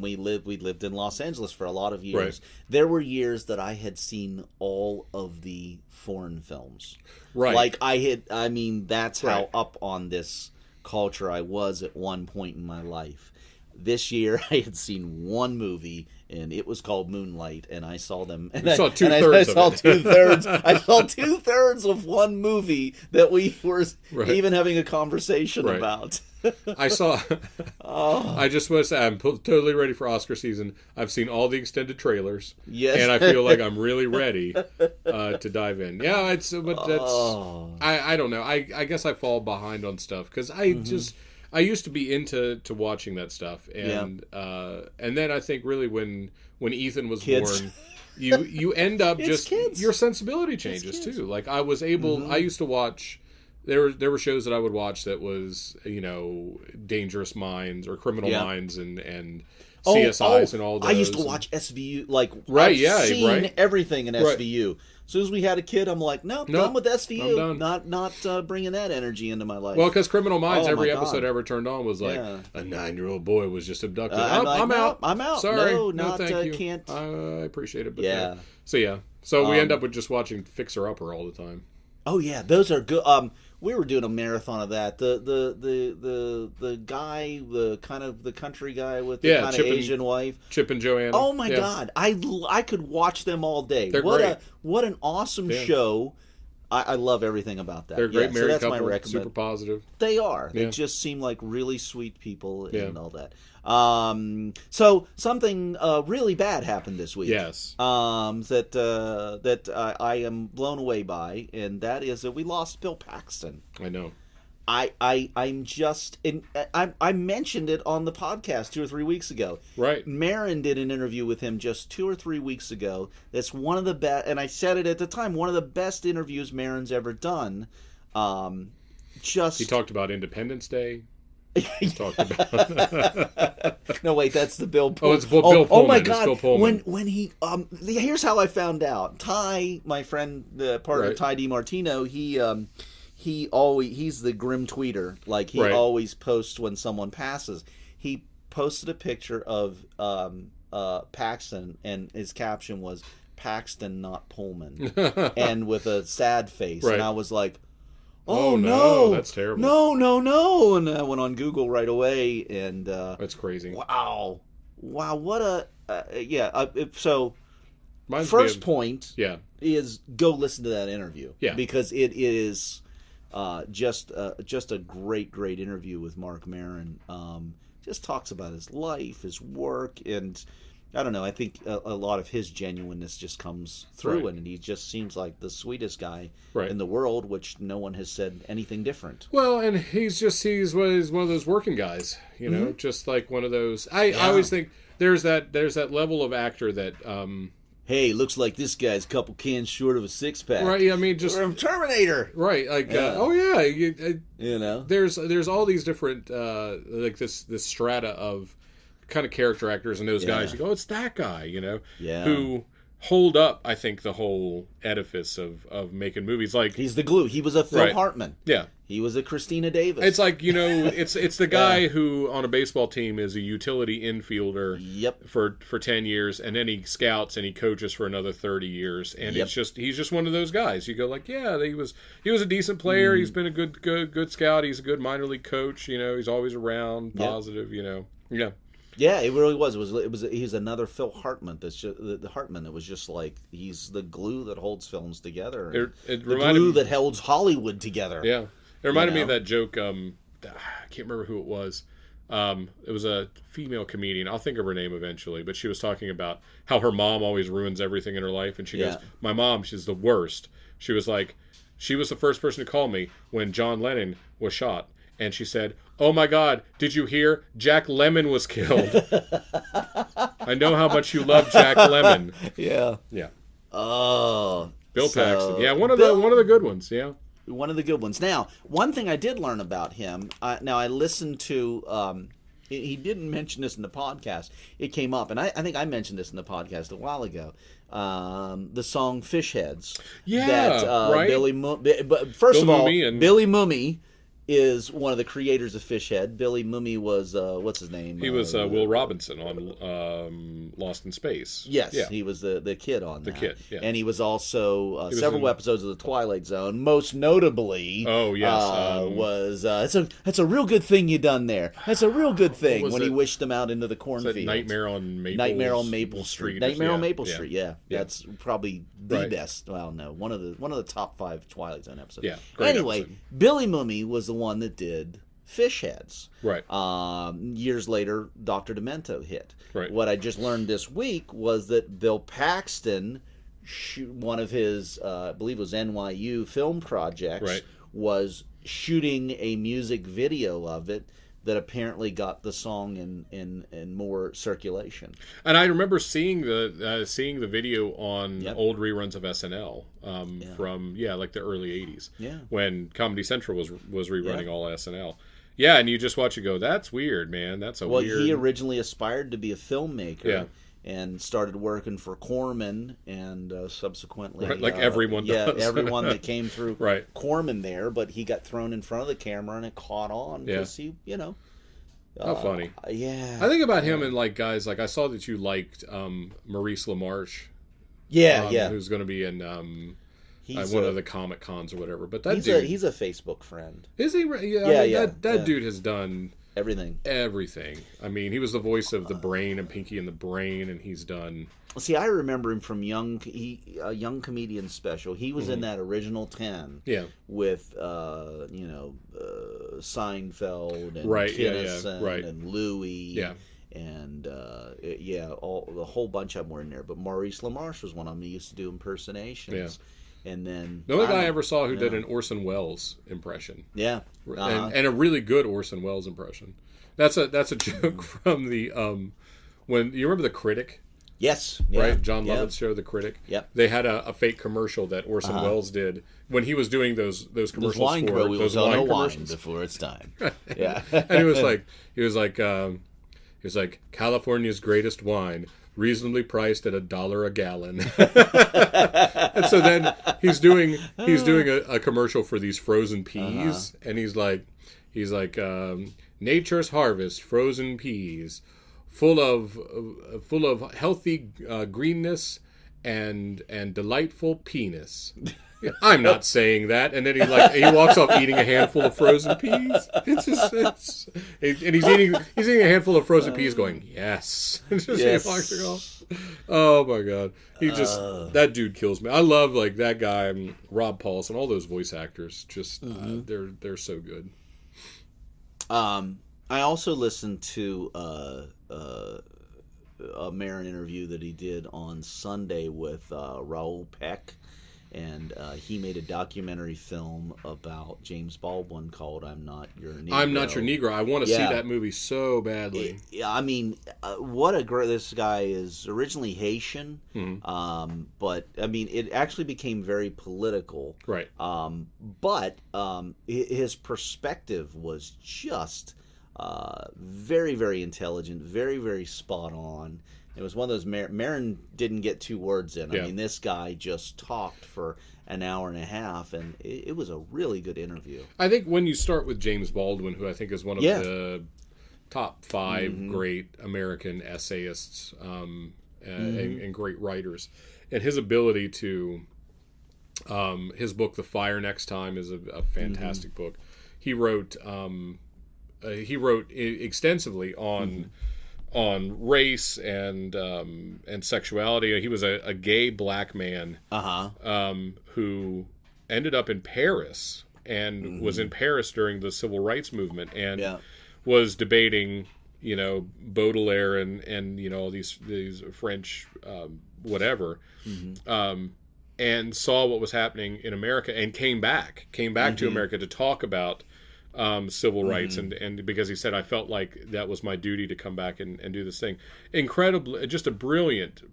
[SPEAKER 2] we lived in Los Angeles for a lot of years. There were years that I had seen all of the foreign films.
[SPEAKER 1] Right.
[SPEAKER 2] That's how up on this culture I was at one point in my life. This year I had seen one movie, and it was called Moonlight, and I saw them. And
[SPEAKER 1] I saw two-thirds of it.
[SPEAKER 2] I saw two-thirds of one movie that we were even having a conversation about.
[SPEAKER 1] I saw... I just want to say, I'm totally ready for Oscar season. I've seen all the extended trailers.
[SPEAKER 2] Yes.
[SPEAKER 1] And I feel like I'm really ready to dive in. Yeah, I don't know. I guess I fall behind on stuff, because I used to be into watching that stuff, and then I think really when Ethan was born, you end up just your sensibility changes too. Like I was able, I used to watch. There were shows that I would watch that was Dangerous Minds or Criminal Minds and CSIs and all those.
[SPEAKER 2] I used to watch SVU. Like I've seen everything in SVU. As soon as we had a kid, I'm like, nope, done with SVU. Not bringing that energy into my life.
[SPEAKER 1] Well, because Criminal Minds, every episode I ever turned on was like a 9-year-old boy was just abducted. I'm out. I'm out.
[SPEAKER 2] Sorry,
[SPEAKER 1] no, thank you.
[SPEAKER 2] Can't.
[SPEAKER 1] I appreciate it, but So we end up with just watching Fixer Upper all the time.
[SPEAKER 2] Oh yeah, those are good. We were doing a marathon of that. The guy, the kind of the country guy with the kind of Asian wife,
[SPEAKER 1] Chip and Joanna.
[SPEAKER 2] Oh my God, I could watch them all day.
[SPEAKER 1] They're great.
[SPEAKER 2] What an awesome show. I love everything about that.
[SPEAKER 1] They're a great married couple.
[SPEAKER 2] My recommend.
[SPEAKER 1] Super positive.
[SPEAKER 2] They are. They just seem like really sweet people and all that. So something really bad happened this week.
[SPEAKER 1] Yes.
[SPEAKER 2] That I am blown away by, and that is that we lost Bill Paxton.
[SPEAKER 1] I know.
[SPEAKER 2] I'm just I mentioned it on the podcast 2 or 3 weeks ago.
[SPEAKER 1] Right.
[SPEAKER 2] Marin did an interview with him just 2 or 3 weeks ago. That's one of the best, and I said it at the time, one of the best interviews Marin's ever done. He talked about Independence Day. He talked about No, wait, that's the Bill Pullman.
[SPEAKER 1] Oh, it's Bill Pullman.
[SPEAKER 2] Oh my God!
[SPEAKER 1] Bill Pullman.
[SPEAKER 2] When he here's how I found out. Ty, my friend, the partner Ty DiMartino, he's the grim tweeter. Like he always posts when someone passes. He posted a picture of Paxton, and his caption was "Paxton, not Pullman," and with a sad face. And I was like, "Oh no,
[SPEAKER 1] that's terrible!
[SPEAKER 2] No!" And I went on Google right away, and
[SPEAKER 1] that's crazy.
[SPEAKER 2] Wow, what a So,
[SPEAKER 1] First
[SPEAKER 2] point is go listen to that interview.
[SPEAKER 1] Yeah,
[SPEAKER 2] because it is. Just a great interview with Mark Maron. Just talks about his life, his work, and I don't know. I think a lot of his genuineness just comes through, and he just seems like the sweetest guy in the world, which no one has said anything different.
[SPEAKER 1] Well, and he's one of those working guys, just like one of those. I always think there's that level of actor that.
[SPEAKER 2] Hey, looks like this guy's a couple cans short of a 6-pack.
[SPEAKER 1] Right, I mean, just
[SPEAKER 2] from Terminator.
[SPEAKER 1] Right, like there's all these different like this strata of kind of character actors and those guys. You go, it's that guy, who hold up, I think, the whole edifice of making movies. Like
[SPEAKER 2] he's the glue. He was a Phil Hartman.
[SPEAKER 1] Yeah.
[SPEAKER 2] He was a Christina Davis.
[SPEAKER 1] It's like, it's the guy who on a baseball team is a utility infielder for 10 years, and then he scouts and he coaches for another 30 years. And he's just one of those guys. You go like, he was a decent player. He's been a good scout. He's a good minor league coach. He's always around, positive, Yeah.
[SPEAKER 2] Yeah, it really was. He's another Phil Hartman. That's just the Hartman that was just like he's the glue that holds films together. The glue that holds Hollywood together.
[SPEAKER 1] Yeah. It reminded me of that joke. I can't remember who it was. It was a female comedian. I'll think of her name eventually. But she was talking about how her mom always ruins everything in her life. And she goes, my mom, she's the worst. She was like, she was the first person to call me when John Lennon was shot. And she said, oh my God, did you hear? Jack Lemmon was killed. I know how much you love Jack Lemmon.
[SPEAKER 2] Yeah.
[SPEAKER 1] Yeah.
[SPEAKER 2] Oh.
[SPEAKER 1] Bill Paxton. Yeah, one of the good ones. Yeah.
[SPEAKER 2] One of the good ones. Now, one thing I did learn about him, I listened to, he didn't mention this in the podcast. It came up, and I think I mentioned this in the podcast a while ago. The song Fish Heads.
[SPEAKER 1] Yeah,
[SPEAKER 2] that, but first of all, Billy Mumy is one of the creators of Fish Head. Billy Mumy was, what's his name?
[SPEAKER 1] He was Will Robinson on Lost in Space.
[SPEAKER 2] Yes, he was the kid on that.
[SPEAKER 1] The kid, yeah.
[SPEAKER 2] And he was also several episodes of The Twilight Zone. Most notably, was that's a real good thing you done there. That's a real good thing when he wished them out into the cornfield.
[SPEAKER 1] Nightmare on Maple Street.
[SPEAKER 2] Nightmare on Maple Street. Yeah, that's probably the best. Well, no, one of the top 5 Twilight Zone episodes.
[SPEAKER 1] Yeah.
[SPEAKER 2] Anyway,
[SPEAKER 1] episode.
[SPEAKER 2] Billy Mumy was the one that did Fish Heads.
[SPEAKER 1] Right.
[SPEAKER 2] Years later, Dr. Demento hit.
[SPEAKER 1] Right.
[SPEAKER 2] What I just learned this week was that Bill Paxton, one of his, I believe it was NYU film projects, was shooting a music video of it that apparently got the song in more circulation.
[SPEAKER 1] And I remember seeing the video on old reruns of SNL from like the early '80s, when Comedy Central was rerunning all SNL. Yeah, and you just watch it go, that's weird, man. That's weird.
[SPEAKER 2] Well, he originally aspired to be a filmmaker. And started working for Corman, and subsequently,
[SPEAKER 1] like everyone does.
[SPEAKER 2] Everyone that came through
[SPEAKER 1] right.
[SPEAKER 2] Corman there, but he got thrown in front of the camera, and it caught on because he,
[SPEAKER 1] How funny.
[SPEAKER 2] Yeah.
[SPEAKER 1] I think about him and like guys, like I saw that you liked Maurice LaMarche.
[SPEAKER 2] Who's
[SPEAKER 1] going to be in one of the Comic Cons or whatever. But that
[SPEAKER 2] he's a Facebook friend.
[SPEAKER 1] Is he? Yeah, that dude has done
[SPEAKER 2] everything.
[SPEAKER 1] I mean, he was the voice of the Brain and Pinky and the Brain, and he's done.
[SPEAKER 2] See, I remember him from Young Comedian Special. He was in that original 10.
[SPEAKER 1] Yeah.
[SPEAKER 2] With Seinfeld and Kinnison and Louis.
[SPEAKER 1] Yeah.
[SPEAKER 2] And the whole bunch of them were in there. But Maurice LaMarche was one of them. He used to do impersonations. Yeah. And then
[SPEAKER 1] the only guy I ever saw who did an Orson Welles impression.
[SPEAKER 2] Yeah.
[SPEAKER 1] And a really good Orson Welles impression. That's a joke from the when you remember The Critic?
[SPEAKER 2] Yes.
[SPEAKER 1] Right? John Lovett's show, The Critic.
[SPEAKER 2] Yep.
[SPEAKER 1] They had a fake commercial that Orson Welles did when he was doing those commercials
[SPEAKER 2] wine
[SPEAKER 1] for those wine commercials
[SPEAKER 2] before it's time. Yeah.
[SPEAKER 1] And he was like California's greatest wine, reasonably priced at $1 a gallon. And so then he's doing a commercial for these frozen peas, and he's like Nature's Harvest frozen peas, full of healthy greenness and delightful penis. I'm not saying that. And then he walks off eating a handful of frozen peas. And he's eating a handful of frozen peas, going yes. Yes. Oh my God, that dude kills me. I love like that guy, Rob Paulson, all those voice actors. Just they're so good.
[SPEAKER 2] I also listened to a Maron interview that he did on Sunday with Raoul Peck. And he made a documentary film about James Baldwin called "I'm Not Your Negro."
[SPEAKER 1] I'm Not Your Negro. I want to see that movie so badly.
[SPEAKER 2] This guy is originally Haitian, but I mean, it actually became very political.
[SPEAKER 1] Right.
[SPEAKER 2] But his perspective was just very, very intelligent, very, very spot on. It was one of those, Maron didn't get 2 words in. I mean, this guy just talked for an hour and a half, and it was a really good interview.
[SPEAKER 1] I think when you start with James Baldwin, who I think is one of the top 5 great American essayists and great writers, and his ability to, his book, The Fire Next Time, is a fantastic book. He wrote extensively on race and sexuality. He was a gay black man who ended up in Paris and was in Paris during the Civil Rights Movement and was debating, Baudelaire and all these French whatever, and saw what was happening in America and came back to America to talk about civil rights and because he said, I felt like that was my duty to come back and do this thing. Incredibly, just a brilliant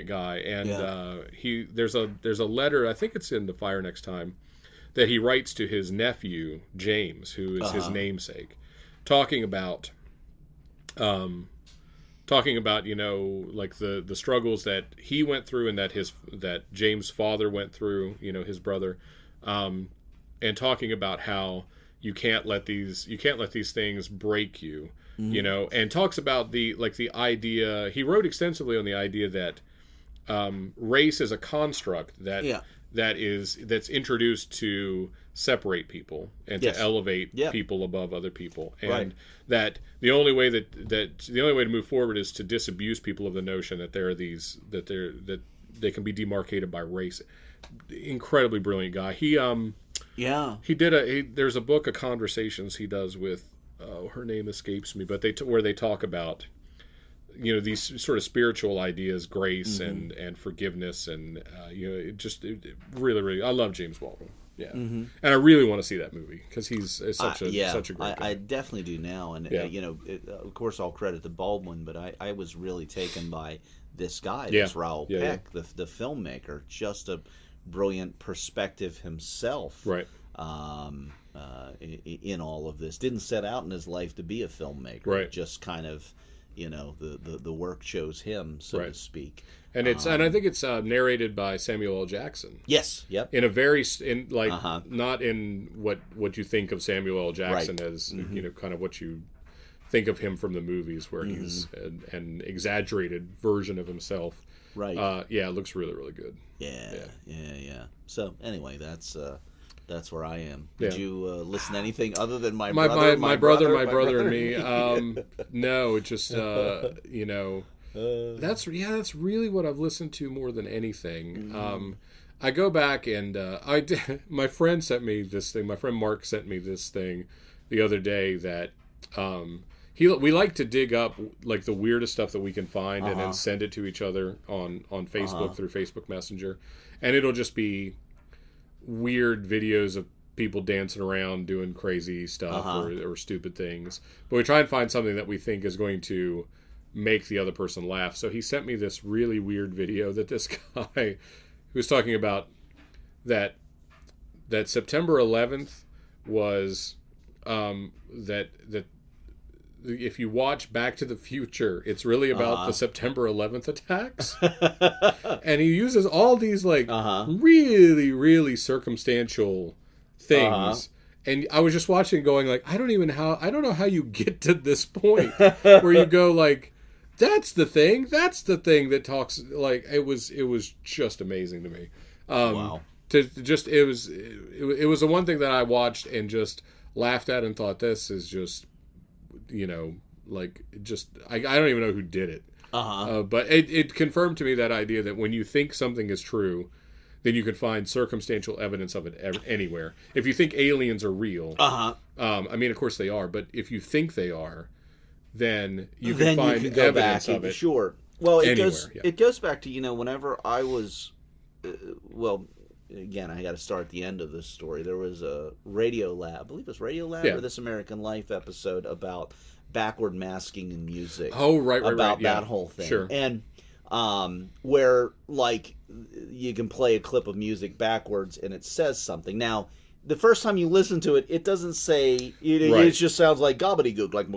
[SPEAKER 1] guy. And there's a letter, I think it's in The Fire Next Time, that he writes to his nephew James, who is his namesake, talking about like the struggles that he went through and that James' father went through, his brother, and talking about how you can't let these things break you, and talks about the idea. He wrote extensively on the idea that race is a construct that's introduced to separate people and to elevate people above other people, and that the only way to move forward is to disabuse people of the notion that that they can be demarcated by race. Incredibly brilliant guy. There's a book of conversations he does with, her name escapes me, but where they talk about, these sort of spiritual ideas, grace and forgiveness, and really, really, I love James Baldwin. Yeah, and I really want to see that movie because he's such a great guy.
[SPEAKER 2] I definitely do now, and of course, all credit to Baldwin, but I was really taken by this guy, this Raoul Peck, the filmmaker, just a brilliant perspective himself,
[SPEAKER 1] right?
[SPEAKER 2] In all of this, didn't set out in his life to be a filmmaker,
[SPEAKER 1] right?
[SPEAKER 2] just kind of, the work chose him, so to speak.
[SPEAKER 1] And and I think it's narrated by Samuel L. Jackson.
[SPEAKER 2] Yes, yep.
[SPEAKER 1] In a very not in what you think of Samuel L. Jackson as kind of what you think of him from the movies, where he's an exaggerated version of himself.
[SPEAKER 2] Right.
[SPEAKER 1] It looks really, really good.
[SPEAKER 2] Yeah. So anyway, that's where I am. Did you listen to anything other than my
[SPEAKER 1] brother and me? No, it just that's really what I've listened to more than anything. I go back and my friend sent me this thing. My friend Mark sent me this thing the other day that we like to dig up like the weirdest stuff that we can find and then send it to each other on Facebook through Facebook Messenger, and it'll just be weird videos of people dancing around doing crazy stuff or stupid things. But we try and find something that we think is going to make the other person laugh. So he sent me this really weird video that this guy was talking about that September 11th was that if you watch Back to the Future, it's really about the September 11th attacks. And he uses all these really, really circumstantial things. And I was just watching going like, I don't know how you get to this point where you go like, that's the thing that talks like it was just amazing to me.
[SPEAKER 2] Wow.
[SPEAKER 1] It was the one thing that I watched and just laughed at and thought, this is just, I don't even know who did it. But it confirmed to me that idea that when you think something is true, then you can find circumstantial evidence of it anywhere. If you think aliens are real, I mean, of course they are, but if you think they are, then you can find evidence of it.
[SPEAKER 2] Sure. Well,
[SPEAKER 1] it
[SPEAKER 2] goes back to, whenever I was, again, I got to start at the end of this story. There was a Radio Lab, I believe it was Radio Lab or This American Life episode about backward masking in music.
[SPEAKER 1] Oh, right.
[SPEAKER 2] About that whole thing.
[SPEAKER 1] Sure.
[SPEAKER 2] And where, like, you can play a clip of music backwards and it says something. Now, the first time you listen to it, it doesn't say, it just sounds like gobbledygook, like,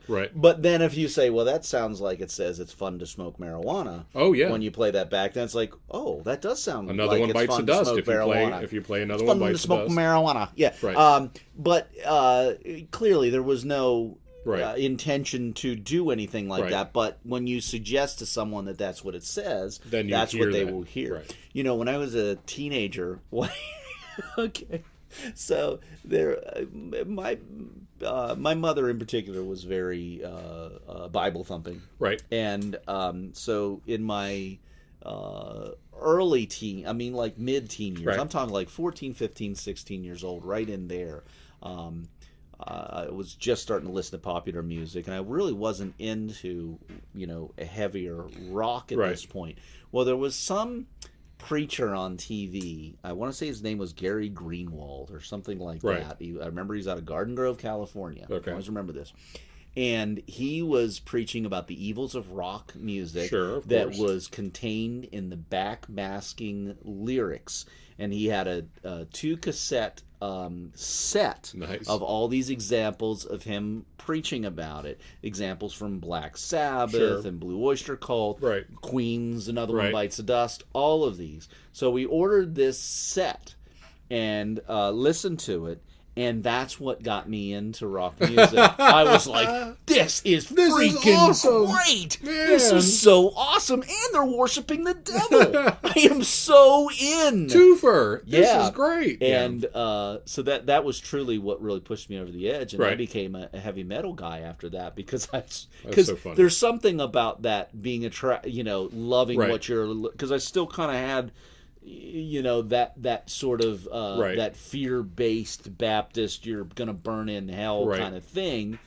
[SPEAKER 1] right.
[SPEAKER 2] But then if you say, well, that sounds like it says it's fun to smoke marijuana.
[SPEAKER 1] Oh, yeah.
[SPEAKER 2] When you play that back, then it's like, oh, that does sound
[SPEAKER 1] another
[SPEAKER 2] like
[SPEAKER 1] one
[SPEAKER 2] it's
[SPEAKER 1] bites
[SPEAKER 2] fun
[SPEAKER 1] the
[SPEAKER 2] to
[SPEAKER 1] dust
[SPEAKER 2] smoke marijuana.
[SPEAKER 1] if you play another
[SPEAKER 2] it's
[SPEAKER 1] one
[SPEAKER 2] fun
[SPEAKER 1] bites
[SPEAKER 2] to
[SPEAKER 1] the
[SPEAKER 2] smoke
[SPEAKER 1] dust.
[SPEAKER 2] marijuana. Yeah.
[SPEAKER 1] Right.
[SPEAKER 2] But clearly there was no intention to do anything like
[SPEAKER 1] right.
[SPEAKER 2] that. But when you suggest to someone that that's what it says,
[SPEAKER 1] then
[SPEAKER 2] that's what they will hear.
[SPEAKER 1] Right.
[SPEAKER 2] When I was a teenager, okay. So my mother in particular was very Bible thumping,
[SPEAKER 1] right?
[SPEAKER 2] And so in my early teen, I mean like mid-teen years,
[SPEAKER 1] right.
[SPEAKER 2] I'm talking like 14, 15, 16 years old, right in there. I was just starting to listen to popular music, and I really wasn't into a heavier rock at
[SPEAKER 1] right.
[SPEAKER 2] this point. Well, there was some preacher on TV. I want to say his name was Gary Greenwald or something like
[SPEAKER 1] right.
[SPEAKER 2] that. I remember he's out of Garden Grove, California.
[SPEAKER 1] Okay.
[SPEAKER 2] I always remember this. And he was preaching about the evils of rock music that was contained in the backmasking lyrics. And he had a 2-cassette set
[SPEAKER 1] nice.
[SPEAKER 2] Of all these examples of him preaching about it. Examples from Black Sabbath and Blue Oyster Cult,
[SPEAKER 1] right.
[SPEAKER 2] Queen's Another One
[SPEAKER 1] right.
[SPEAKER 2] Bites the Dust, all of these. So we ordered this set and listened to it. And that's what got me into rock music. I was like, this is freaking
[SPEAKER 1] awesome.
[SPEAKER 2] Great.
[SPEAKER 1] Man.
[SPEAKER 2] This is so awesome. And they're worshiping the devil. I am so in.
[SPEAKER 1] Twofer. This is great.
[SPEAKER 2] And so that was truly what really pushed me over the edge. And
[SPEAKER 1] right.
[SPEAKER 2] I became a heavy metal guy after that because
[SPEAKER 1] so funny.
[SPEAKER 2] There's something about that being loving
[SPEAKER 1] right.
[SPEAKER 2] what you're, because I still kind of had that sort of
[SPEAKER 1] right.
[SPEAKER 2] that fear-based Baptist, you're gonna burn in hell
[SPEAKER 1] right.
[SPEAKER 2] kind of thing.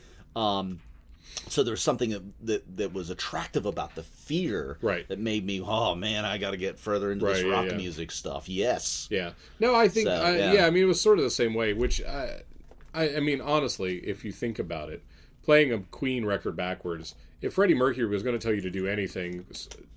[SPEAKER 2] So there was something that was attractive about the fear that made me, oh man, I got to get further into this rock music stuff. Yes.
[SPEAKER 1] Yeah. No, I think, I mean, it was sort of the same way, which, I mean, honestly, if you think about it, playing a Queen record backwards, if Freddie Mercury was going to tell you to do anything,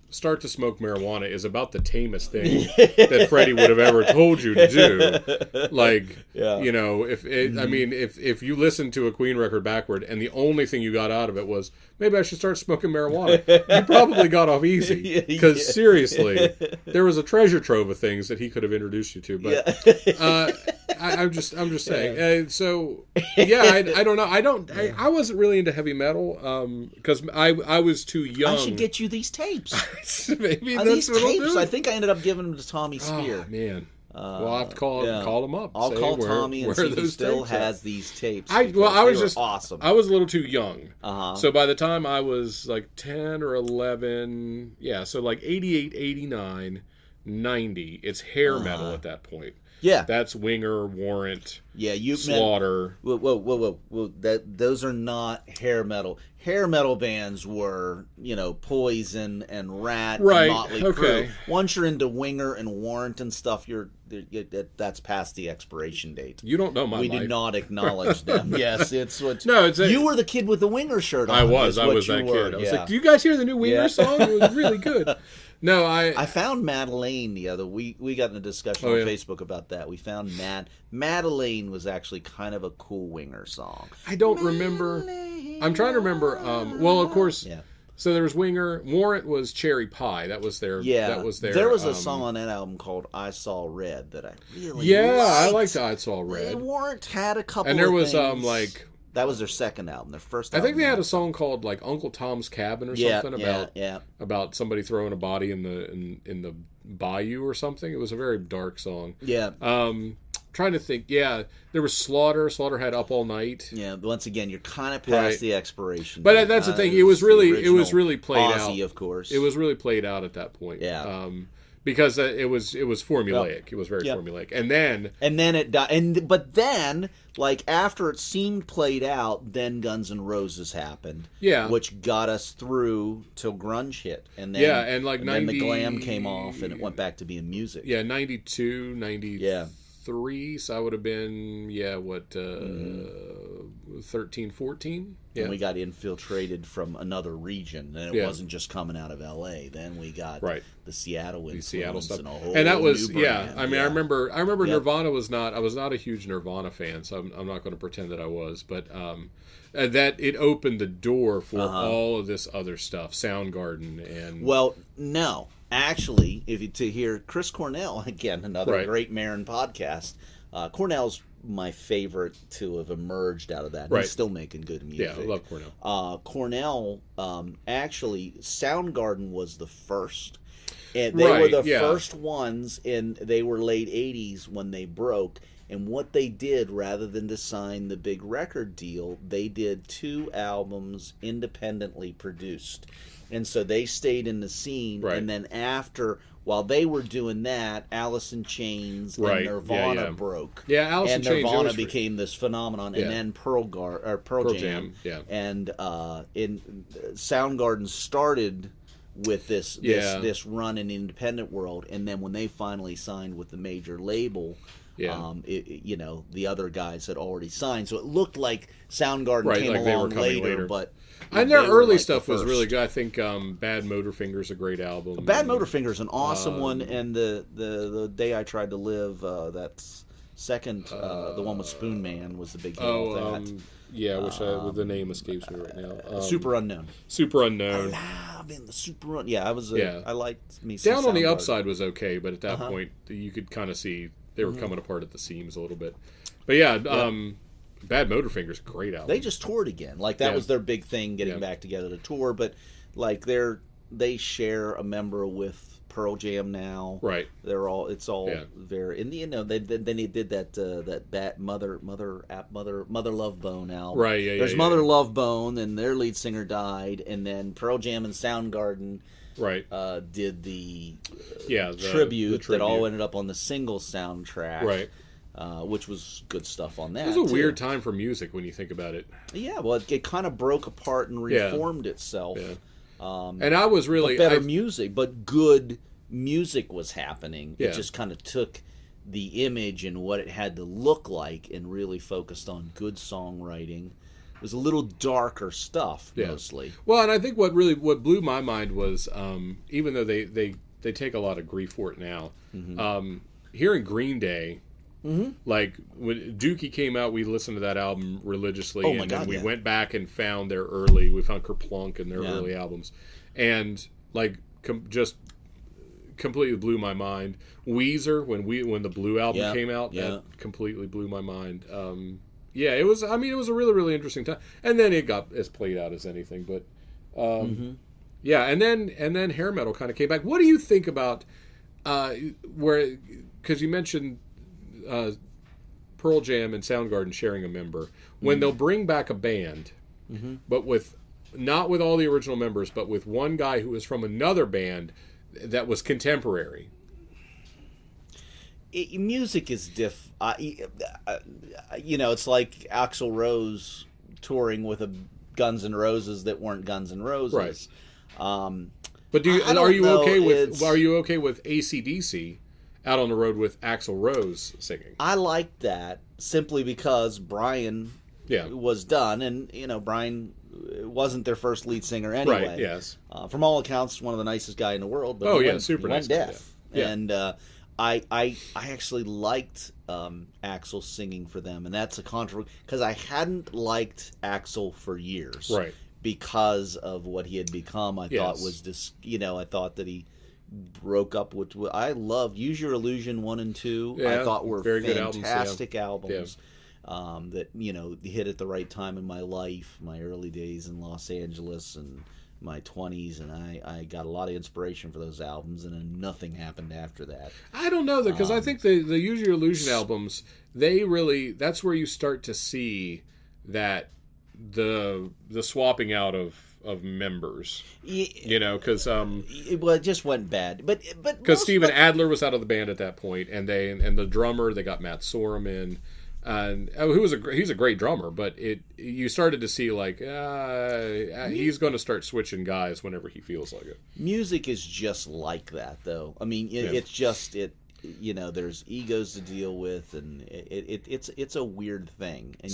[SPEAKER 1] start to smoke marijuana is about the tamest thing that Freddie would have ever told you to do. Like, you know, I mean, if you listen to a Queen record backward and the only thing you got out of it was, maybe I should start smoking marijuana, you probably got off easy. Because seriously, there was a treasure trove of things that he could have introduced you to. But I'm just saying. So, yeah, I don't know. I wasn't really into heavy metal because I was too young.
[SPEAKER 2] I should get you these tapes.
[SPEAKER 1] Maybe that's
[SPEAKER 2] these
[SPEAKER 1] what
[SPEAKER 2] tapes.
[SPEAKER 1] I'll do.
[SPEAKER 2] I think I ended up giving them to Tommy Spear.
[SPEAKER 1] Oh, man. Well, I'll have to call him up.
[SPEAKER 2] I'll call Tommy and see if he still has these tapes.
[SPEAKER 1] I was just
[SPEAKER 2] awesome.
[SPEAKER 1] I was a little too young. So by the time I was like 10 or 11, so like 88, 89, 90, it's hair metal at that point.
[SPEAKER 2] Yeah,
[SPEAKER 1] that's Winger, Warrant,
[SPEAKER 2] you
[SPEAKER 1] Slaughter.
[SPEAKER 2] Whoa! Those are not hair metal. Hair metal bands were, Poison and Rat, and Motley Crue. Once you're into Winger and Warrant and stuff, that's past the expiration date.
[SPEAKER 1] You don't know my life.
[SPEAKER 2] We do not acknowledge them. Yes, it's what.
[SPEAKER 1] No,
[SPEAKER 2] you were the kid with the Winger shirt on.
[SPEAKER 1] I was that kid. I was like, do you guys hear the new Winger song? It was really good. No, I
[SPEAKER 2] found Madeleine the other week. We got in a discussion on Facebook about that. We found Madeleine was actually kind of a cool Winger song.
[SPEAKER 1] I don't remember. I'm trying to remember. Well, of course. Yeah. So there was Winger. Warrant was Cherry Pie. That was their.
[SPEAKER 2] Yeah.
[SPEAKER 1] That was their.
[SPEAKER 2] There was a song on that album called "I Saw Red" that I really.
[SPEAKER 1] Yeah,
[SPEAKER 2] liked.
[SPEAKER 1] I liked "I Saw Red."
[SPEAKER 2] Warrant had a couple.
[SPEAKER 1] And there was
[SPEAKER 2] things.
[SPEAKER 1] Like.
[SPEAKER 2] That was their second album. Their first
[SPEAKER 1] I
[SPEAKER 2] album.
[SPEAKER 1] think they had a song called like Uncle Tom's Cabin or something about somebody throwing a body in the bayou or something. It was a very dark song.
[SPEAKER 2] Yeah.
[SPEAKER 1] Trying to think. Yeah, there was Slaughter. Slaughter had Up All Night.
[SPEAKER 2] Yeah. Once again, you're kind of past the expiration.
[SPEAKER 1] But that's the thing. It was really played
[SPEAKER 2] Ozzy,
[SPEAKER 1] out.
[SPEAKER 2] Of course.
[SPEAKER 1] It was really played out at that point.
[SPEAKER 2] Yeah.
[SPEAKER 1] Because it was formulaic. Yep. It was very formulaic. And then
[SPEAKER 2] it died. But then, like after it seemed played out, then Guns N' Roses happened.
[SPEAKER 1] Yeah.
[SPEAKER 2] Which got us through till grunge hit. And then
[SPEAKER 1] and like
[SPEAKER 2] and then the glam came off and it went back to being music.
[SPEAKER 1] Yeah, 92, 93, so I would have been 13, 14. Yeah.
[SPEAKER 2] And we got infiltrated from another region, and it wasn't just coming out of L.A. Then we got the Seattle influence,
[SPEAKER 1] the Seattle stuff,
[SPEAKER 2] and a whole
[SPEAKER 1] and that was
[SPEAKER 2] new brand.
[SPEAKER 1] I mean, I remember Nirvana was not. I was not a huge Nirvana fan, so I'm not going to pretend that I was, but that it opened the door for all of this other stuff, Soundgarden and
[SPEAKER 2] no. Actually, to hear Chris Cornell, again, another great Marin podcast, Cornell's my favorite to have emerged out of that. He's still making good music.
[SPEAKER 1] Yeah, I love Cornell.
[SPEAKER 2] Cornell, actually, Soundgarden was the first. And they were the first ones, and they were late 80s when they broke. And what they did, rather than to sign the big record deal, they did 2 albums independently produced. And so they stayed in the scene, and then while they were doing that, Alice in Chains and Nirvana broke.
[SPEAKER 1] Yeah, Alice in Chains.
[SPEAKER 2] And Nirvana became this phenomenon, and then Pearl Jam.
[SPEAKER 1] Yeah.
[SPEAKER 2] And Soundgarden started with this run in the independent world, and then when they finally signed with the major label, the other guys had already signed, so it looked like Soundgarden came along later, but.
[SPEAKER 1] And their early stuff was really good. I think Bad Motorfinger's a great album.
[SPEAKER 2] Bad Motorfinger's an awesome one, and the Day I Tried to Live, that's second, the one with Spoon Man was the big hit with that.
[SPEAKER 1] The name escapes me right now.
[SPEAKER 2] Super Unknown. Alive in the Super Unknown. Yeah, I liked me some
[SPEAKER 1] Down on the
[SPEAKER 2] Soundgarden.
[SPEAKER 1] Upside was okay, but at that point, you could kind of see they were coming apart at the seams a little bit. But Bad Motorfinger's a great album.
[SPEAKER 2] They just toured again. Like that was their big thing, getting back together to tour. But like they share a member with Pearl Jam now.
[SPEAKER 1] Right.
[SPEAKER 2] It's all very. And they did that Mother Love Bone album.
[SPEAKER 1] Right. Yeah.
[SPEAKER 2] There's Mother Love Bone, and their lead singer died, and then Pearl Jam and Soundgarden. Did the tribute that all ended up on the single soundtrack.
[SPEAKER 1] Right.
[SPEAKER 2] which was good stuff on that.
[SPEAKER 1] It was a weird time for music when you think about it.
[SPEAKER 2] Yeah, well, it kind of broke apart and reformed itself.
[SPEAKER 1] Yeah. And I was really...
[SPEAKER 2] But better music, but good music was happening.
[SPEAKER 1] Yeah.
[SPEAKER 2] It just kind of took the image and what it had to look like and really focused on good songwriting. It was a little darker stuff, mostly.
[SPEAKER 1] Well, and I think what blew my mind was, even though they take a lot of grief for it now, hearing Green Day, like when Dookie came out, we listened to that album religiously, then we went back and found we found Kerplunk and their early albums, and like just completely blew my mind. Weezer, when the Blue album came out, that completely blew my mind. It was. I mean, it was a really, really interesting time. And then it got as played out as anything. But and then hair metal kind of came back. What do you think about because you mentioned Pearl Jam and Soundgarden sharing a member, when they'll bring back a band, but not with all the original members, but with one guy who was from another band that was contemporary.
[SPEAKER 2] Music is it's like Axl Rose touring with a Guns N' Roses that weren't Guns N' Roses.
[SPEAKER 1] Right. But are you okay with AC/DC out on the road with Axl Rose singing?
[SPEAKER 2] I like that simply because Brian was done, and Brian wasn't their first lead singer anyway.
[SPEAKER 1] Right. Yes.
[SPEAKER 2] From all accounts, one of the nicest guy in the world. But
[SPEAKER 1] super nice.
[SPEAKER 2] Deaf. Yeah. And I actually liked Axl singing for them, and that's a controversy because I hadn't liked Axl for years,
[SPEAKER 1] right?
[SPEAKER 2] Because of what he had become. I thought was I thought that he broke up with. I loved Use Your Illusion 1 and 2.
[SPEAKER 1] Yeah,
[SPEAKER 2] I thought were
[SPEAKER 1] very
[SPEAKER 2] fantastic
[SPEAKER 1] good
[SPEAKER 2] albums. That hit at the right time in my life, my early days in Los Angeles and my 20s, and I got a lot of inspiration for those albums, and then nothing happened after that.
[SPEAKER 1] I don't know, because I think the Use Your Illusion albums, that's where you start to see that the swapping out of members, because
[SPEAKER 2] it just went bad, but
[SPEAKER 1] because Steven Adler was out of the band at that point, and the drummer, they got Matt Sorum in. And he's a great drummer, but you started to see like he's going to start switching guys whenever he feels like it.
[SPEAKER 2] Music is just like that, though. I mean, it's just there's egos to deal with, and it's a weird thing. And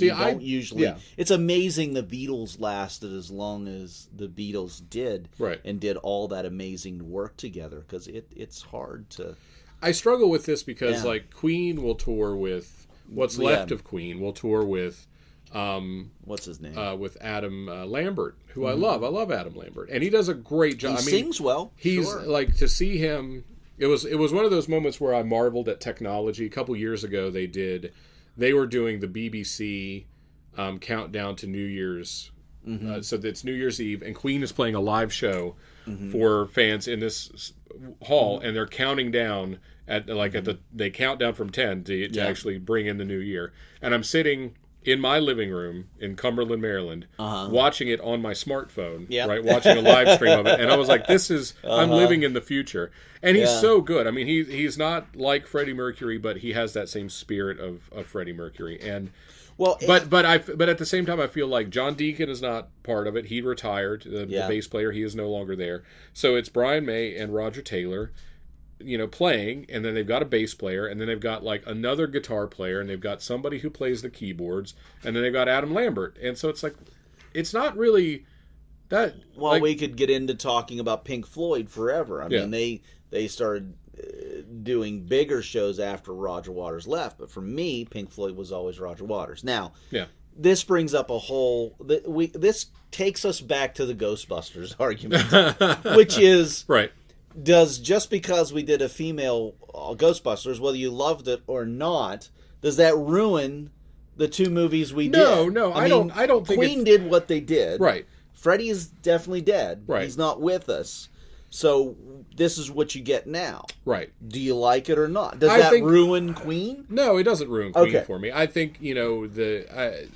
[SPEAKER 2] it's amazing the Beatles lasted as long as the Beatles did,
[SPEAKER 1] right?
[SPEAKER 2] And did all that amazing work together, because it's hard to.
[SPEAKER 1] I struggle with this because like Queen will tour with. What's left of Queen will tour with
[SPEAKER 2] what's his name?
[SPEAKER 1] With Adam Lambert, who I love. I love Adam Lambert, and he does a great job.
[SPEAKER 2] He sings well.
[SPEAKER 1] He's like, to see him. It was one of those moments where I marveled at technology. A couple years ago, they were doing the BBC countdown to New Year's. So it's New Year's Eve, and Queen is playing a live show for fans in this hall, and they're counting down. They count down from 10 to actually bring in the new year. And I'm sitting in my living room in Cumberland, Maryland, watching it on my smartphone, right? Watching a live stream of it. And I was like, I'm living in the future. And he's so good. I mean, he's not like Freddie Mercury, but he has that same spirit of Freddie Mercury. And but at the same time, I feel like John Deacon is not part of it. He retired, the bass player. He is no longer there. So it's Brian May and Roger Taylor, playing, and then they've got a bass player, and then they've got like another guitar player, and they've got somebody who plays the keyboards, and then they've got Adam Lambert. And so it's like, it's not really that.
[SPEAKER 2] Well, we could get into talking about Pink Floyd forever. I mean, they started doing bigger shows after Roger Waters left, but for me, Pink Floyd was always Roger Waters. Now, this brings up this takes us back to the Ghostbusters argument, which is
[SPEAKER 1] right.
[SPEAKER 2] Does just because we did a female Ghostbusters, whether you loved it or not, does that ruin the two movies we did?
[SPEAKER 1] No, I don't think
[SPEAKER 2] Queen did what they did.
[SPEAKER 1] Right.
[SPEAKER 2] Freddie is definitely dead.
[SPEAKER 1] Right.
[SPEAKER 2] He's not with us. So this is what you get now.
[SPEAKER 1] Right.
[SPEAKER 2] Do you like it or not? Does that ruin Queen?
[SPEAKER 1] No, it doesn't ruin Queen for me. I think,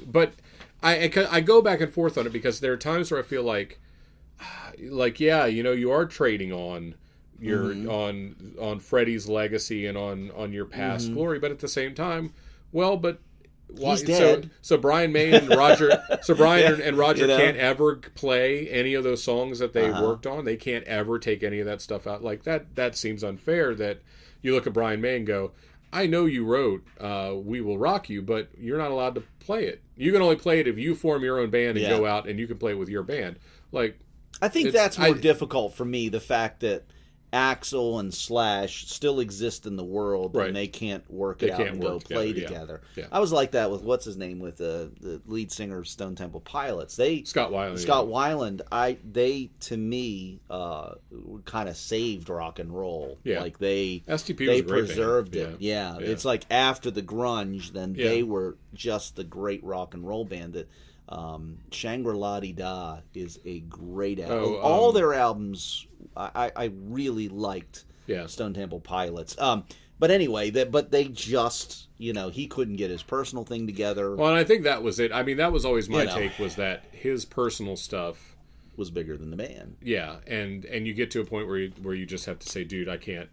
[SPEAKER 1] but I go back and forth on it, because there are times where I feel like you are trading on your on Freddie's legacy and on your past glory, but at the same time, Well, but
[SPEAKER 2] he's dead.
[SPEAKER 1] So Brian May and Roger. So Brian and Roger can't ever play any of those songs that they worked on. They can't ever take any of that stuff out. Like that seems unfair. That you look at Brian May and go, I know you wrote "We Will Rock You," but you're not allowed to play it. You can only play it if you form your own band and go out and you can play it with your band. Like,
[SPEAKER 2] I think that's more difficult for me. The fact that Axl and Slash still exist in the world, and they can't work it out and go play together. Yeah. I was like that with what's his name, with the lead singer of Stone Temple Pilots. Scott Weiland. They to me kind of saved rock and roll. Yeah. Like
[SPEAKER 1] STP
[SPEAKER 2] they
[SPEAKER 1] was a great
[SPEAKER 2] preserved
[SPEAKER 1] band.
[SPEAKER 2] it. Yeah. It's like after the grunge, then they were just the great rock and roll band that. Shangri-La-Di-Da is a great album. All their albums, I really liked. Stone Temple Pilots. But anyway, they just, he couldn't get his personal thing together.
[SPEAKER 1] Well, and I think that was it. I mean, that was always my take, was that his personal stuff
[SPEAKER 2] was bigger than the band.
[SPEAKER 1] Yeah, and you get to a point where you just have to say, dude, I can't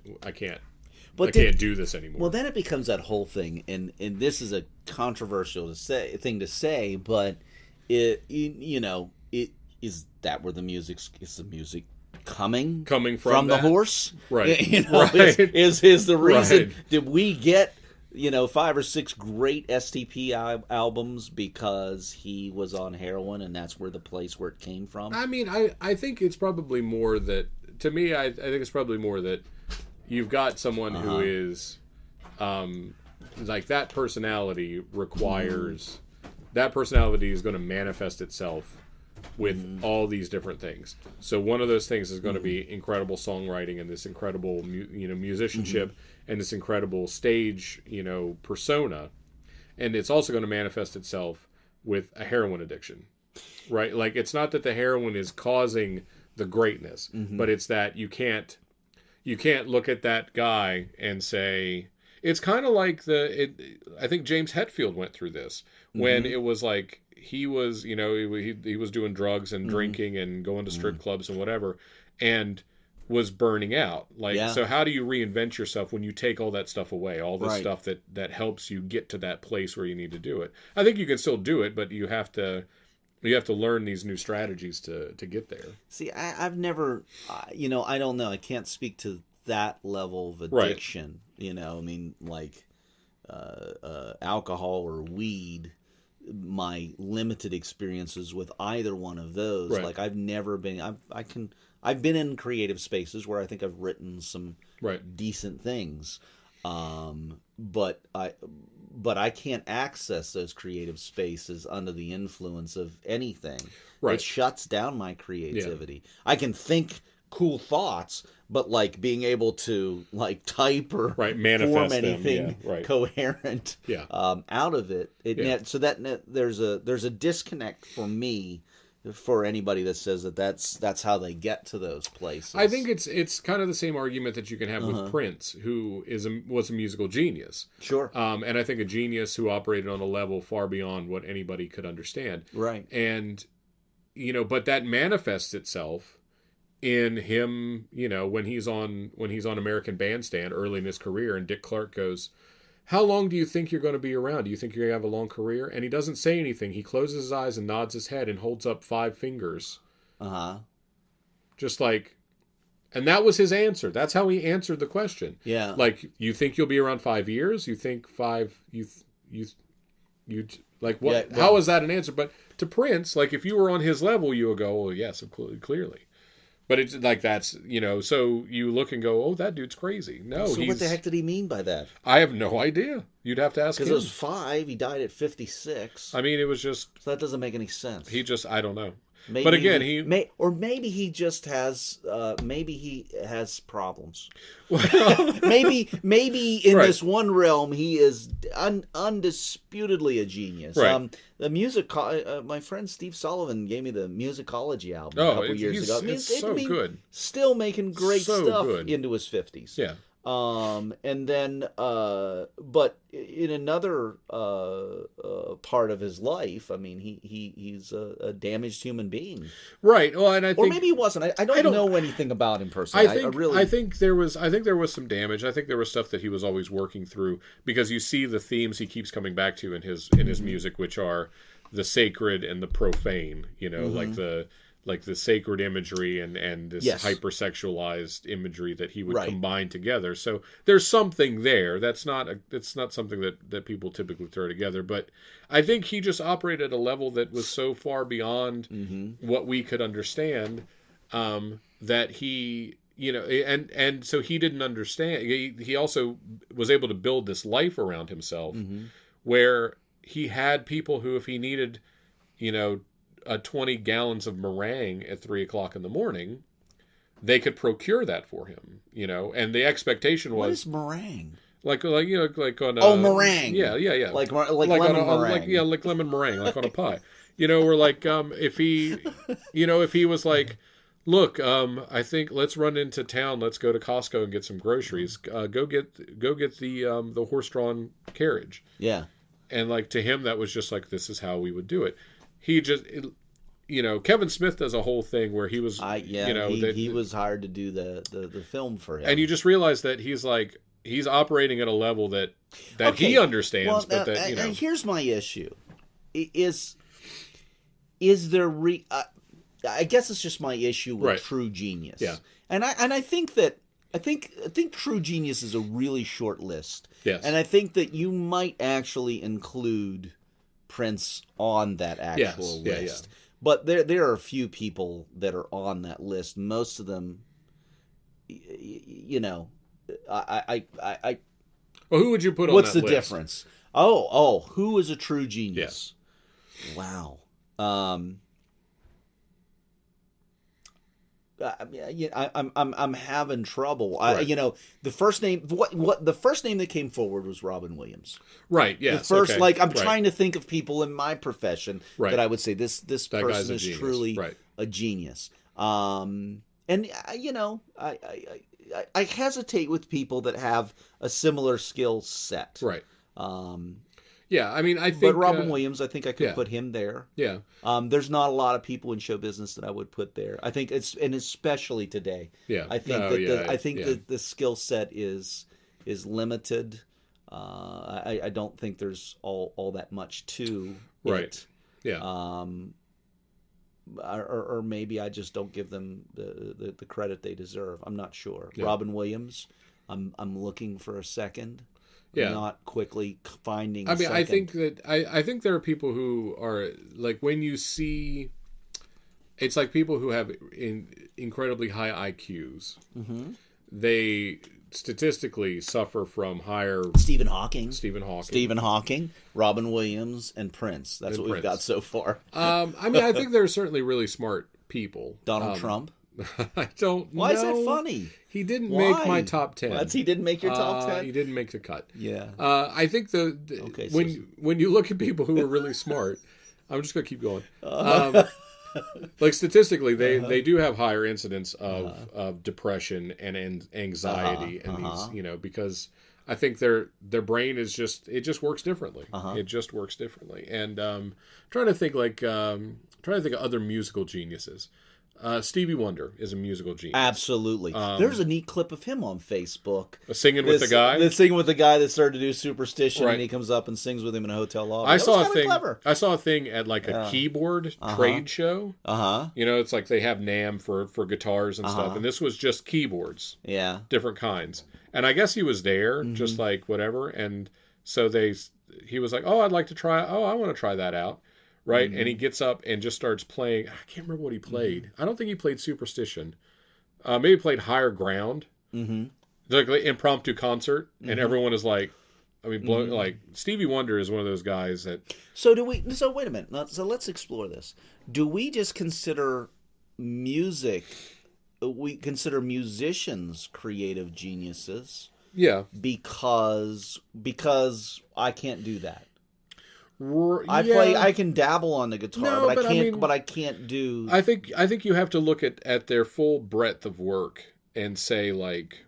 [SPEAKER 1] do this anymore.
[SPEAKER 2] Well, then it becomes that whole thing, and this is a controversial thing to say, but it is that where the music coming from the horse,
[SPEAKER 1] right?
[SPEAKER 2] Is the reason? Right. Did we get 5 or 6 great STP albums because he was on heroin, and that's where it came from?
[SPEAKER 1] I mean, I think it's probably more that, to me, I think it's probably more that you've got someone who is like, that personality requires that personality is going to manifest itself with all these different things. So one of those things is going to be incredible songwriting and this incredible musicianship and this incredible stage persona, and it's also going to manifest itself with a heroin addiction, right? Like, it's not that the heroin is causing the greatness, but it's that you can't look at that guy and say, it's kind of like I think James Hetfield went through this when it was like he was, he was doing drugs and drinking and going to strip clubs and whatever, and was burning out. Like, so how do you reinvent yourself when you take all that stuff away, all the stuff that helps you get to that place where you need to do it? I think you can still do it, but you have to learn these new strategies to get there.
[SPEAKER 2] See, I've never, I don't know. I can't speak to that level of addiction. Right. I mean, like alcohol or weed, my limited experiences with either one of those. Right. Like, I've never been, I've been in creative spaces where I think I've written some decent things. But I can't access those creative spaces under the influence of anything. Right. It shuts down my creativity. Yeah. I can think cool thoughts, but like being able to like type or form anything coherent out of it. So that there's a disconnect for me. For anybody that says that's how they get to those places,
[SPEAKER 1] I think it's kind of the same argument that you can have with Prince, who was a musical genius.
[SPEAKER 2] Sure.
[SPEAKER 1] And I think a genius who operated on a level far beyond what anybody could understand.
[SPEAKER 2] Right.
[SPEAKER 1] And but that manifests itself in him, when he's on American Bandstand early in his career, and Dick Clark goes, how long do you think you're going to be around? Do you think you're going to have a long career? And he doesn't say anything. He closes his eyes and nods his head and holds up 5 fingers. Just like, and that was his answer. That's how he answered the question.
[SPEAKER 2] Yeah.
[SPEAKER 1] Like, you think you'll be around 5 years? You think 5, you like, what? Yeah, well, how is that an answer? But to Prince, like, if you were on his level, you would go, well, yes, clearly. But it's like, that's, so you look and go, oh, that dude's crazy. No,
[SPEAKER 2] so what the heck did he mean by that?
[SPEAKER 1] I have no idea. You'd have to ask him.
[SPEAKER 2] Because it was 5. He died at 56.
[SPEAKER 1] I mean, it was just...
[SPEAKER 2] So that doesn't make any sense.
[SPEAKER 1] I don't know. Maybe but again,
[SPEAKER 2] maybe he just has, maybe he has problems. Well, maybe in this one realm he is undisputedly a genius.
[SPEAKER 1] Right.
[SPEAKER 2] The music, my friend Steve Sullivan gave me the Musicology album a couple years ago.
[SPEAKER 1] It's so good.
[SPEAKER 2] Still making great stuff into his 50s.
[SPEAKER 1] Yeah.
[SPEAKER 2] And then, but in another part of his life, I mean, he's a damaged human being,
[SPEAKER 1] right? Well, and I think,
[SPEAKER 2] or maybe he wasn't. I don't know anything about him personally.
[SPEAKER 1] I think there was some damage. I think there was stuff that he was always working through, because you see the themes he keeps coming back to in his music, which are the sacred and the profane. You know, like the sacred imagery and this hypersexualized imagery that he would combine together. So there's something there. It's not something that people typically throw together. But I think he just operated at a level that was so far beyond what we could understand, that he, you know, and so he didn't understand. He also was able to build this life around himself where he had people who, if he needed, you know, 20 gallons of meringue at 3:00 in the morning, they could procure that for him, you know, and the expectation was,
[SPEAKER 2] what is meringue?
[SPEAKER 1] Like on
[SPEAKER 2] meringue.
[SPEAKER 1] Yeah.
[SPEAKER 2] Like lemon meringue.
[SPEAKER 1] Like lemon meringue, like on a pie. You know, or like if he was like, look, I think let's run into town, let's go to Costco and get some groceries. Go get the horse-drawn carriage.
[SPEAKER 2] Yeah.
[SPEAKER 1] And like, to him, that was just like, this is how we would do it. He just, you know, Kevin Smith does a whole thing where he was,
[SPEAKER 2] he was hired to do the film for him,
[SPEAKER 1] and you just realize that he's operating at a level that he understands, but that, you know.
[SPEAKER 2] And here's my issue: is there I guess it's just my issue with true genius.
[SPEAKER 1] Yeah,
[SPEAKER 2] and I think true genius is a really short list.
[SPEAKER 1] Yes,
[SPEAKER 2] and I think that you might actually include Prince on that actual list.
[SPEAKER 1] Yeah.
[SPEAKER 2] But there are a few people that are on that list. Most of them, you know, I
[SPEAKER 1] well, who would you put on
[SPEAKER 2] what's
[SPEAKER 1] that
[SPEAKER 2] the
[SPEAKER 1] list?
[SPEAKER 2] difference? Who is a true genius? Yeah. Wow. I'm having trouble.
[SPEAKER 1] Right.
[SPEAKER 2] You know, the first name the first name that came forward was Robin Williams.
[SPEAKER 1] Right. Yes.
[SPEAKER 2] The first, I'm trying to think of people in my profession that I would say this person is truly a genius. And you know, I hesitate with people that have a similar skill set.
[SPEAKER 1] Right. Yeah, I mean, I think...
[SPEAKER 2] But Robin Williams, I think I could put him there.
[SPEAKER 1] Yeah.
[SPEAKER 2] There's not a lot of people in show business that I would put there. I think and especially today.
[SPEAKER 1] Yeah.
[SPEAKER 2] I think that the skill set is limited. I don't think there's all that much to it.
[SPEAKER 1] Yeah.
[SPEAKER 2] Or maybe I just don't give them the credit they deserve. I'm not sure.
[SPEAKER 1] Yeah.
[SPEAKER 2] Robin Williams, I'm looking for a second.
[SPEAKER 1] Yeah.
[SPEAKER 2] Not quickly finding.
[SPEAKER 1] I mean,
[SPEAKER 2] second.
[SPEAKER 1] I think that I think there are people who are like, when you see, it's like people who have incredibly high IQs. Mm-hmm. They statistically suffer from higher.
[SPEAKER 2] Stephen Hawking,
[SPEAKER 1] Robin
[SPEAKER 2] Williams, and Prince. That's what we've got so far.
[SPEAKER 1] I mean, I think there are certainly really smart people.
[SPEAKER 2] Donald Trump.
[SPEAKER 1] I don't know.
[SPEAKER 2] Why is that funny?
[SPEAKER 1] He didn't make my top 10.
[SPEAKER 2] He didn't make your top 10?
[SPEAKER 1] He didn't make the cut.
[SPEAKER 2] Yeah.
[SPEAKER 1] I think when you look at people who are really smart, I'm just going to keep going. Like statistically, they do have higher incidence of depression and anxiety and these, you know, because I think their brain is just works differently. It just works differently. And trying to think of other musical geniuses. Stevie Wonder is a musical genius.
[SPEAKER 2] Absolutely. There's a neat clip of him on Facebook.
[SPEAKER 1] Singing with the guy?
[SPEAKER 2] Singing with the guy that started to do Superstition, and he comes up and sings with him in a hotel lobby.
[SPEAKER 1] I saw a thing at like a keyboard trade show. You know, it's like they have NAMM for guitars and stuff, and this was just keyboards.
[SPEAKER 2] Yeah.
[SPEAKER 1] Different kinds. And I guess he was there, just like whatever, and so he was like, I want to try that out. Right, and he gets up and just starts playing. I can't remember what he played. I don't think he played Superstition. Maybe he played Higher Ground. Like an impromptu concert, and everyone is like, like Stevie Wonder is one of those guys that.
[SPEAKER 2] So wait a minute. So let's explore this. Do we just consider music? We consider musicians creative geniuses.
[SPEAKER 1] Yeah.
[SPEAKER 2] Because I can't do that. I can dabble on the guitar, but I can't do.
[SPEAKER 1] I think you have to look at their full breadth of work and say, like,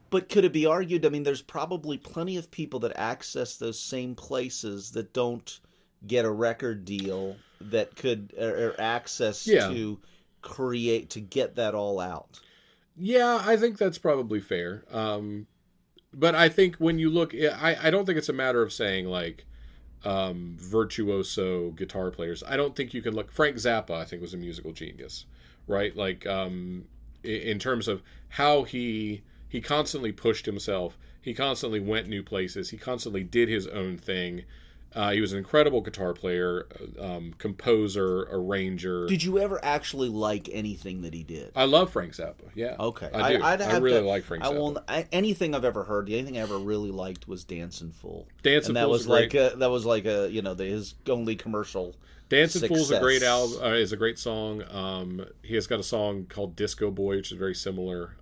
[SPEAKER 2] But could it be argued? I mean, there's probably plenty of people that access those same places that don't get a record deal that could or access to create to get that all out.
[SPEAKER 1] Yeah, I think that's probably fair. But I think when you look, I don't think it's a matter of saying like virtuoso guitar players. I don't think you can look. Frank Zappa, I think, was a musical genius, right? Like in terms of how he constantly pushed himself. He constantly went new places. He constantly did his own thing. He was an incredible guitar player, composer, arranger.
[SPEAKER 2] Did you ever actually like anything that he did?
[SPEAKER 1] I love Frank Zappa. Yeah.
[SPEAKER 2] Okay.
[SPEAKER 1] I do. I really like Frank Zappa.
[SPEAKER 2] Anything I've ever heard, the only thing I ever really liked was Dancin' Fool.
[SPEAKER 1] Dancin' Fool was great.
[SPEAKER 2] That was like a his only commercial.
[SPEAKER 1] Dancin' Fool is a great album. Is a great song. He has got a song called Disco Boy, which is very similar.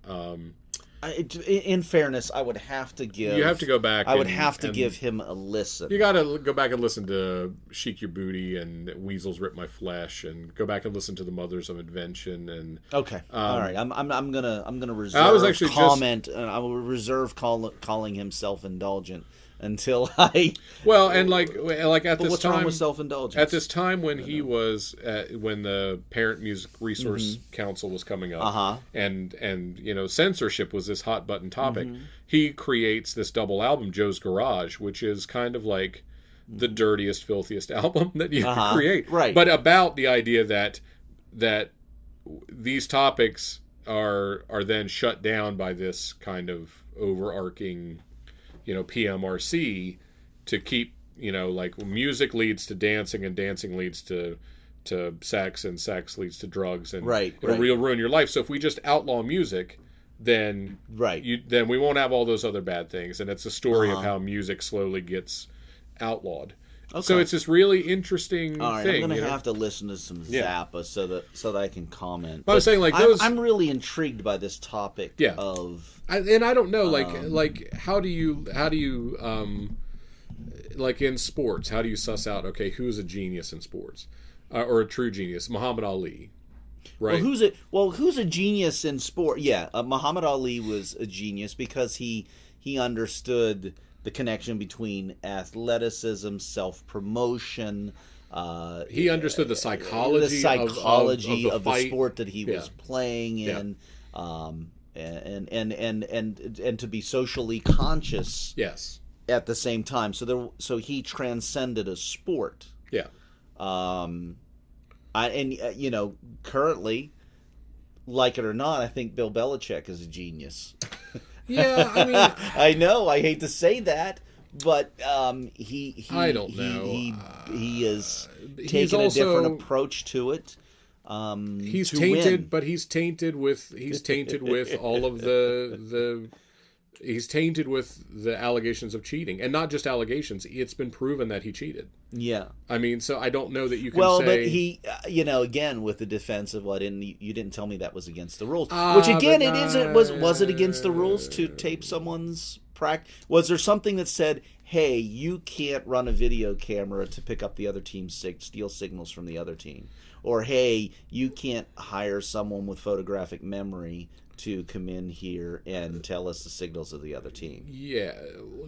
[SPEAKER 2] In fairness, I would have to give.
[SPEAKER 1] You have to go back.
[SPEAKER 2] I would have to give him a listen.
[SPEAKER 1] You got to go back and listen to "Chic Your Booty" and "Weasels Rip My Flesh," and go back and listen to "The Mothers of Invention." And
[SPEAKER 2] okay, all right, I'm gonna reserve comment. I will reserve calling him self-indulgent until I.
[SPEAKER 1] Well, and like at this
[SPEAKER 2] what's
[SPEAKER 1] time,
[SPEAKER 2] wrong with self-indulgence?
[SPEAKER 1] At this time when he was when the Parent Music Resource Council was coming up, and censorship was this hot button topic, he creates this double album, Joe's Garage, which is kind of like the dirtiest, filthiest album that you can create,
[SPEAKER 2] right?
[SPEAKER 1] But about the idea that these topics are then shut down by this kind of overarching, PMRC to keep, like music leads to dancing and dancing leads to sex and sex leads to drugs and it'll ruin your life. So if we just outlaw music, then then we won't have all those other bad things. And it's a story of how music slowly gets outlawed. Okay. So it's this really interesting
[SPEAKER 2] all right,
[SPEAKER 1] thing.
[SPEAKER 2] I'm going to have to listen to some Zappa so that I can comment.
[SPEAKER 1] But I was saying, like,
[SPEAKER 2] I'm really intrigued by this topic of...
[SPEAKER 1] I don't know, like how do you like in sports, how do you suss out, okay, who's a genius in sports? Or a true genius? Muhammad Ali, right?
[SPEAKER 2] Who's a genius in sport? Yeah, Muhammad Ali was a genius because he understood the connection between athleticism, self-promotion.
[SPEAKER 1] He understood the psychology of
[SPEAKER 2] the sport that he was playing in, and to be socially conscious.
[SPEAKER 1] Yes.
[SPEAKER 2] At the same time, so he transcended a sport.
[SPEAKER 1] Yeah.
[SPEAKER 2] Currently, like it or not, I think Bill Belichick is a genius.
[SPEAKER 1] Yeah, I mean,
[SPEAKER 2] I know. I hate to say that, but he
[SPEAKER 1] I don't know.
[SPEAKER 2] He is taking a different approach to it.
[SPEAKER 1] He's tainted, but he's tainted with all of the. He's tainted with the allegations of cheating, and not just allegations. It's been proven that he cheated.
[SPEAKER 2] Yeah,
[SPEAKER 1] I mean, so I don't know that you can.
[SPEAKER 2] Well,
[SPEAKER 1] say...
[SPEAKER 2] but he, again, with the defense of, you didn't tell me that was against the rules. Which again, it isn't. Was it against the rules to tape someone's practice? Was there something that said, "Hey, you can't run a video camera to pick up the other team's steal signals from the other team," or "Hey, you can't hire someone with photographic memory to come in here and tell us the signals of the other team"?
[SPEAKER 1] Yeah.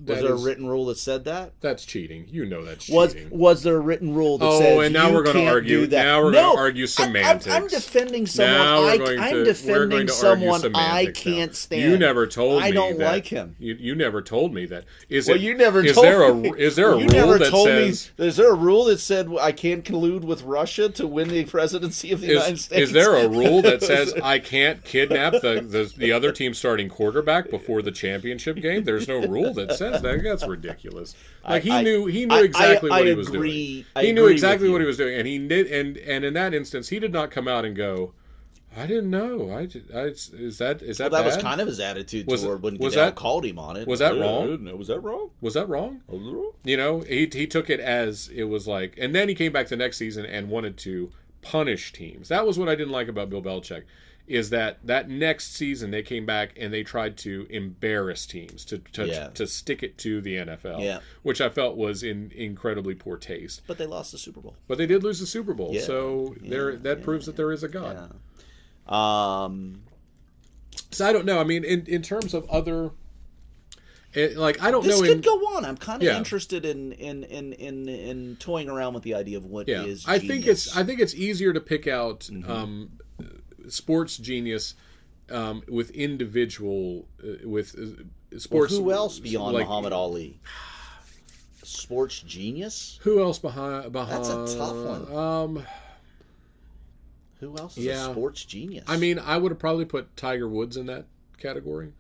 [SPEAKER 2] Was there a written rule that said that?
[SPEAKER 1] That's cheating. That's cheating.
[SPEAKER 2] Was there a written rule that says
[SPEAKER 1] and now we're going to argue. Now we're going to argue semantics.
[SPEAKER 2] I'm defending someone. I'm defending someone I can't stand.
[SPEAKER 1] You never told me.
[SPEAKER 2] I don't like him.
[SPEAKER 1] You never told me that.
[SPEAKER 2] You never told me.
[SPEAKER 1] Is there a rule that says?
[SPEAKER 2] Is there a rule that said I can't collude with Russia to win the presidency of the United States?
[SPEAKER 1] Is there a rule that says I can't kidnap the other team starting quarterback before the championship game? There's no rule that says that. That's ridiculous. Like he knew exactly what he was doing. He knew exactly what he was doing, and he did. And in that instance, he did not come out and go, "I didn't know." Is that
[SPEAKER 2] that
[SPEAKER 1] bad?
[SPEAKER 2] was kind of his attitude toward when Goodell called him on it.
[SPEAKER 1] Was that wrong?
[SPEAKER 2] Was that wrong?
[SPEAKER 1] Was that wrong? He took it as it was like, and then he came back the next season and wanted to punish teams. That was what I didn't like about Bill Belichick. Is that next season they came back and they tried to embarrass teams to stick it to the NFL, which I felt was in incredibly poor taste.
[SPEAKER 2] But they lost the Super Bowl.
[SPEAKER 1] But they did lose the Super Bowl, so that proves that there is a God.
[SPEAKER 2] Yeah.
[SPEAKER 1] So I don't know. I mean, in terms of other I don't know.
[SPEAKER 2] This could go on. I'm kind of interested in toying around with the idea of what is genius.
[SPEAKER 1] I think it's easier to pick out sports genius with individual sports.
[SPEAKER 2] Well, who else beyond Muhammad Ali? Sports genius?
[SPEAKER 1] Who else behind?
[SPEAKER 2] That's a tough one. Who else is a sports genius?
[SPEAKER 1] I mean, I would have probably put Tiger Woods in that category.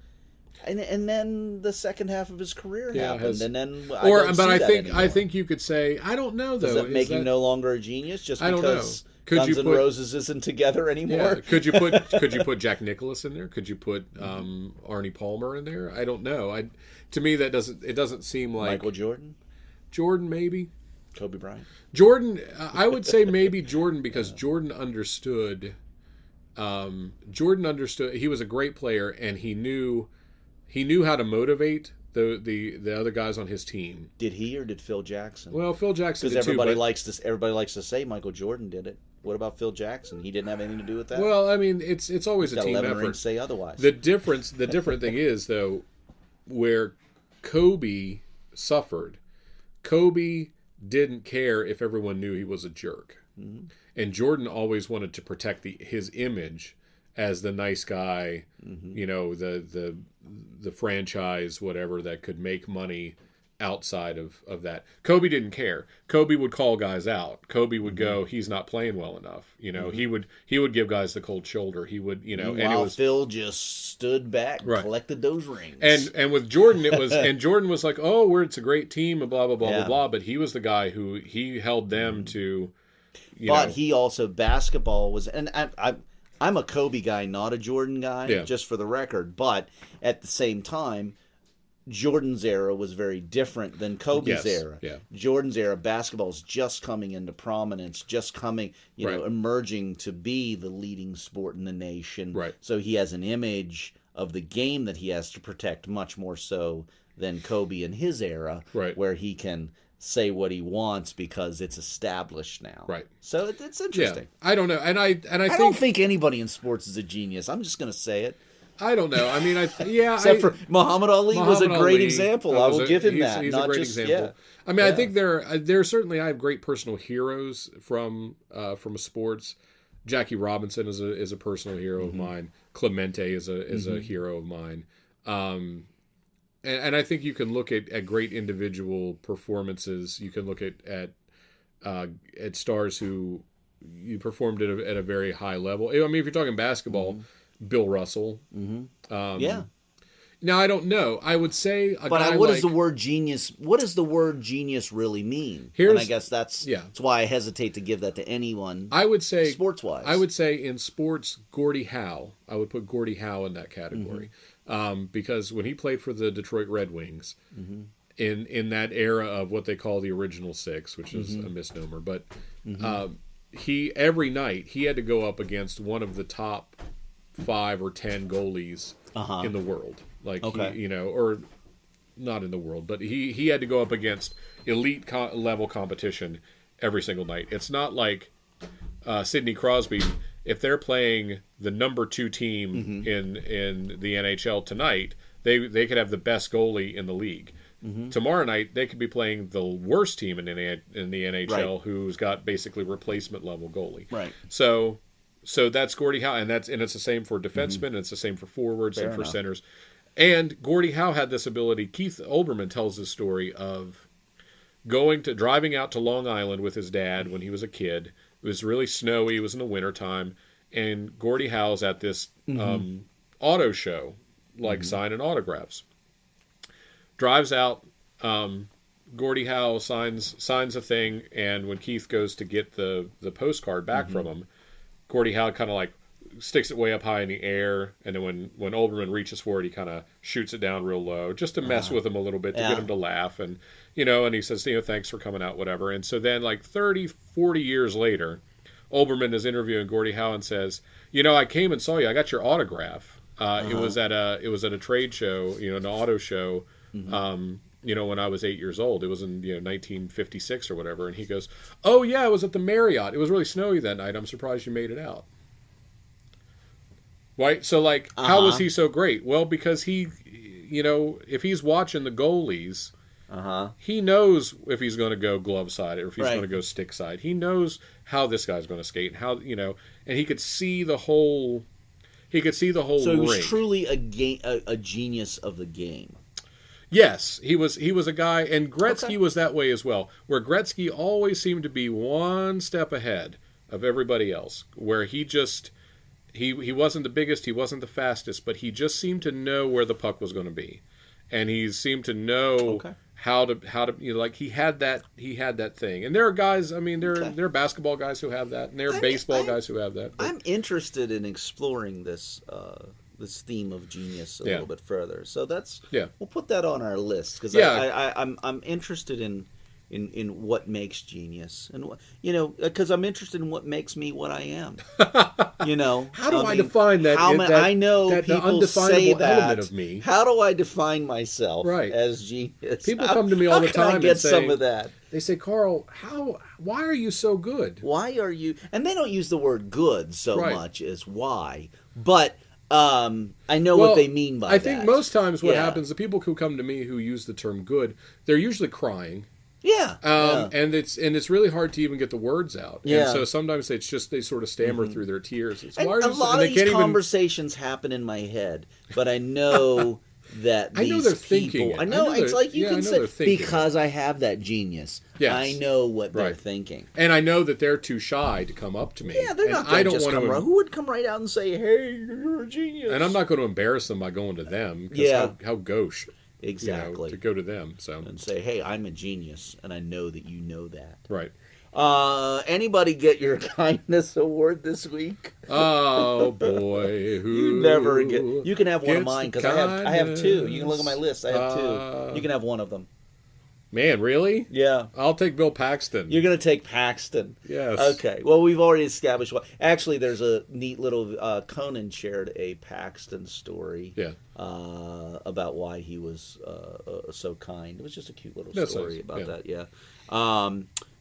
[SPEAKER 2] And then the second half of his career happened, and then
[SPEAKER 1] I think you could say, I don't know though.
[SPEAKER 2] Does that make him no longer a genius just because Guns N' Roses isn't together anymore?
[SPEAKER 1] Yeah. Could you put Jack Nicklaus in there? Could you put Arnie Palmer in there? I don't know. To me that doesn't seem like
[SPEAKER 2] Michael Jordan.
[SPEAKER 1] Jordan maybe.
[SPEAKER 2] Kobe Bryant.
[SPEAKER 1] Jordan, I would say maybe Jordan because Jordan understood. He was a great player, and he knew how to motivate the other guys on his team.
[SPEAKER 2] Did he or did Phil Jackson?
[SPEAKER 1] Well, Phil Jackson did too.
[SPEAKER 2] Because everybody likes to say Michael Jordan did it. What about Phil Jackson? He didn't have anything to do with that.
[SPEAKER 1] Well, I mean, it's always a team effort.
[SPEAKER 2] Rings say otherwise.
[SPEAKER 1] The different thing is though, where Kobe suffered. Kobe didn't care if everyone knew he was a jerk. Mm-hmm. And Jordan always wanted to protect his image as the nice guy, the franchise, whatever, that could make money outside of that. Kobe didn't care. Kobe would call guys out. Kobe would go, he's not playing well enough. He would give guys the cold shoulder. He would,
[SPEAKER 2] While Phil just stood back, collected those rings.
[SPEAKER 1] And with Jordan, Jordan was like, it's a great team and blah, blah, blah, blah, blah. But he was the guy who he held them to,
[SPEAKER 2] he also, basketball was, and I'm a Kobe guy, not a Jordan guy, just for the record. But at the same time, Jordan's era was very different than Kobe's era. Yeah. Jordan's era, basketball is just coming into prominence, just coming, emerging to be the leading sport in the nation.
[SPEAKER 1] Right.
[SPEAKER 2] So he has an image of the game that he has to protect much more so than Kobe in his era, where he can say what he wants because it's established now.
[SPEAKER 1] Right.
[SPEAKER 2] So it's interesting.
[SPEAKER 1] Yeah. I don't know, and I
[SPEAKER 2] don't think anybody in sports is a genius. I'm just going to say it.
[SPEAKER 1] I don't know. I mean,
[SPEAKER 2] except for Muhammad Ali was a great example. I will give him that.
[SPEAKER 1] He's a great example. Yeah. I mean, I think there certainly I have great personal heroes from sports. Jackie Robinson is a personal hero of mine. Clemente is a hero of mine. And I think you can look at great individual performances. You can look at stars who you performed at a very high level. I mean, if you're talking basketball. Bill Russell.
[SPEAKER 2] Mm-hmm.
[SPEAKER 1] Now I don't know. I would say,
[SPEAKER 2] what does the word genius? What does the word genius really mean? And I guess that's why I hesitate to give that to anyone.
[SPEAKER 1] I would say
[SPEAKER 2] sports wise.
[SPEAKER 1] I would say in sports, Gordie Howe. I would put Gordie Howe in that category because when he played for the Detroit Red Wings, in that era of what they call the original six, which is a misnomer, but he every night he had to go up against one of the top 5 or 10 goalies in the world, or not in the world, but he had to go up against elite level competition every single night. It's not like Sidney Crosby. If they're playing the number 2 team in the NHL tonight, they could have the best goalie in the league. Tomorrow night they could be playing the worst team in the NHL, who's got basically replacement level goalie.
[SPEAKER 2] Right.
[SPEAKER 1] So that's Gordie Howe, and it's the same for defensemen, and it's the same for forwards and for centers. And Gordie Howe had this ability. Keith Olbermann tells this story of driving out to Long Island with his dad when he was a kid. It was really snowy. It was in the wintertime. And Gordie Howe's at this auto show, signing autographs. Drives out. Gordie Howe signs a thing, and when Keith goes to get the postcard back from him, Gordie Howe kind of sticks it way up high in the air, and then when Olbermann reaches for it, he kind of shoots it down real low, just to mess with him a little bit, to get him to laugh, and and he says, thanks for coming out, whatever. And so then 30, 40 years later, Olbermann is interviewing Gordie Howe and says, I came and saw you, I got your autograph. It was at a trade show, an auto show, when I was 8 years old. It was in 1956 or whatever. And he goes, "Oh yeah, it was at the Marriott. It was really snowy that night. I'm surprised you made it out." Right? So how was he so great? Well, because he if he's watching the goalies, he knows if he's going to go glove side or if he's going to go stick side. He knows how this guy's going to skate and how, and he could see the whole. He could see the whole.
[SPEAKER 2] So he was
[SPEAKER 1] rink.
[SPEAKER 2] truly a genius of the game.
[SPEAKER 1] Yes, he was a guy, and Gretzky was that way as well. Where Gretzky always seemed to be one step ahead of everybody else. Where he just he wasn't the biggest, he wasn't the fastest, but he just seemed to know where the puck was going to be, and he seemed to know how to like he had that thing. And there are guys. I mean, there are basketball guys who have that, and there are baseball guys who have that. But I'm
[SPEAKER 2] interested in exploring this theme of genius a little bit further. So we'll put that on our list because I'm interested in what makes genius, and because I'm interested in what makes me what I am.
[SPEAKER 1] How do I define that?
[SPEAKER 2] I know
[SPEAKER 1] that
[SPEAKER 2] people say that. Element of me. How do I define myself as genius?
[SPEAKER 1] People come to me all the time
[SPEAKER 2] and get
[SPEAKER 1] say,
[SPEAKER 2] some of that.
[SPEAKER 1] They say, Karl, why are you so good?
[SPEAKER 2] Why are you? And they don't use the word good so much as why, but. I know what they mean by that.
[SPEAKER 1] I think most times what happens, the people who come to me who use the term good, they're usually crying.
[SPEAKER 2] Yeah.
[SPEAKER 1] And it's really hard to even get the words out. Yeah. And so sometimes they sort of stammer through their tears.
[SPEAKER 2] A lot of these conversations happen in my head, but I know that these
[SPEAKER 1] I know they're
[SPEAKER 2] people,
[SPEAKER 1] thinking.
[SPEAKER 2] I know it's like you can say because I have that genius. Yes. I know what they're thinking,
[SPEAKER 1] and I know that they're too shy to come up to me.
[SPEAKER 2] Yeah, they're not going to just come right. Who would come right out and say, "Hey, you're a genius"?
[SPEAKER 1] And I'm not going to embarrass them by going to them. Because how gauche.
[SPEAKER 2] Exactly.
[SPEAKER 1] To go to them,
[SPEAKER 2] and say, "Hey, I'm a genius, and I know that you know that."
[SPEAKER 1] Right.
[SPEAKER 2] Anybody get your kindness award this week?
[SPEAKER 1] Oh boy,
[SPEAKER 2] you never get. You can have one of mine because I have two. You can look at my list. I have two. You can have one of them.
[SPEAKER 1] Man, really?
[SPEAKER 2] Yeah.
[SPEAKER 1] I'll take Bill Paxton.
[SPEAKER 2] You're going to take Paxton.
[SPEAKER 1] Yes.
[SPEAKER 2] Okay. Well, we've already established one. Actually, there's a neat little Conan shared a Paxton story.
[SPEAKER 1] Yeah.
[SPEAKER 2] About why he was so kind. It was just a cute little story about that. Yeah.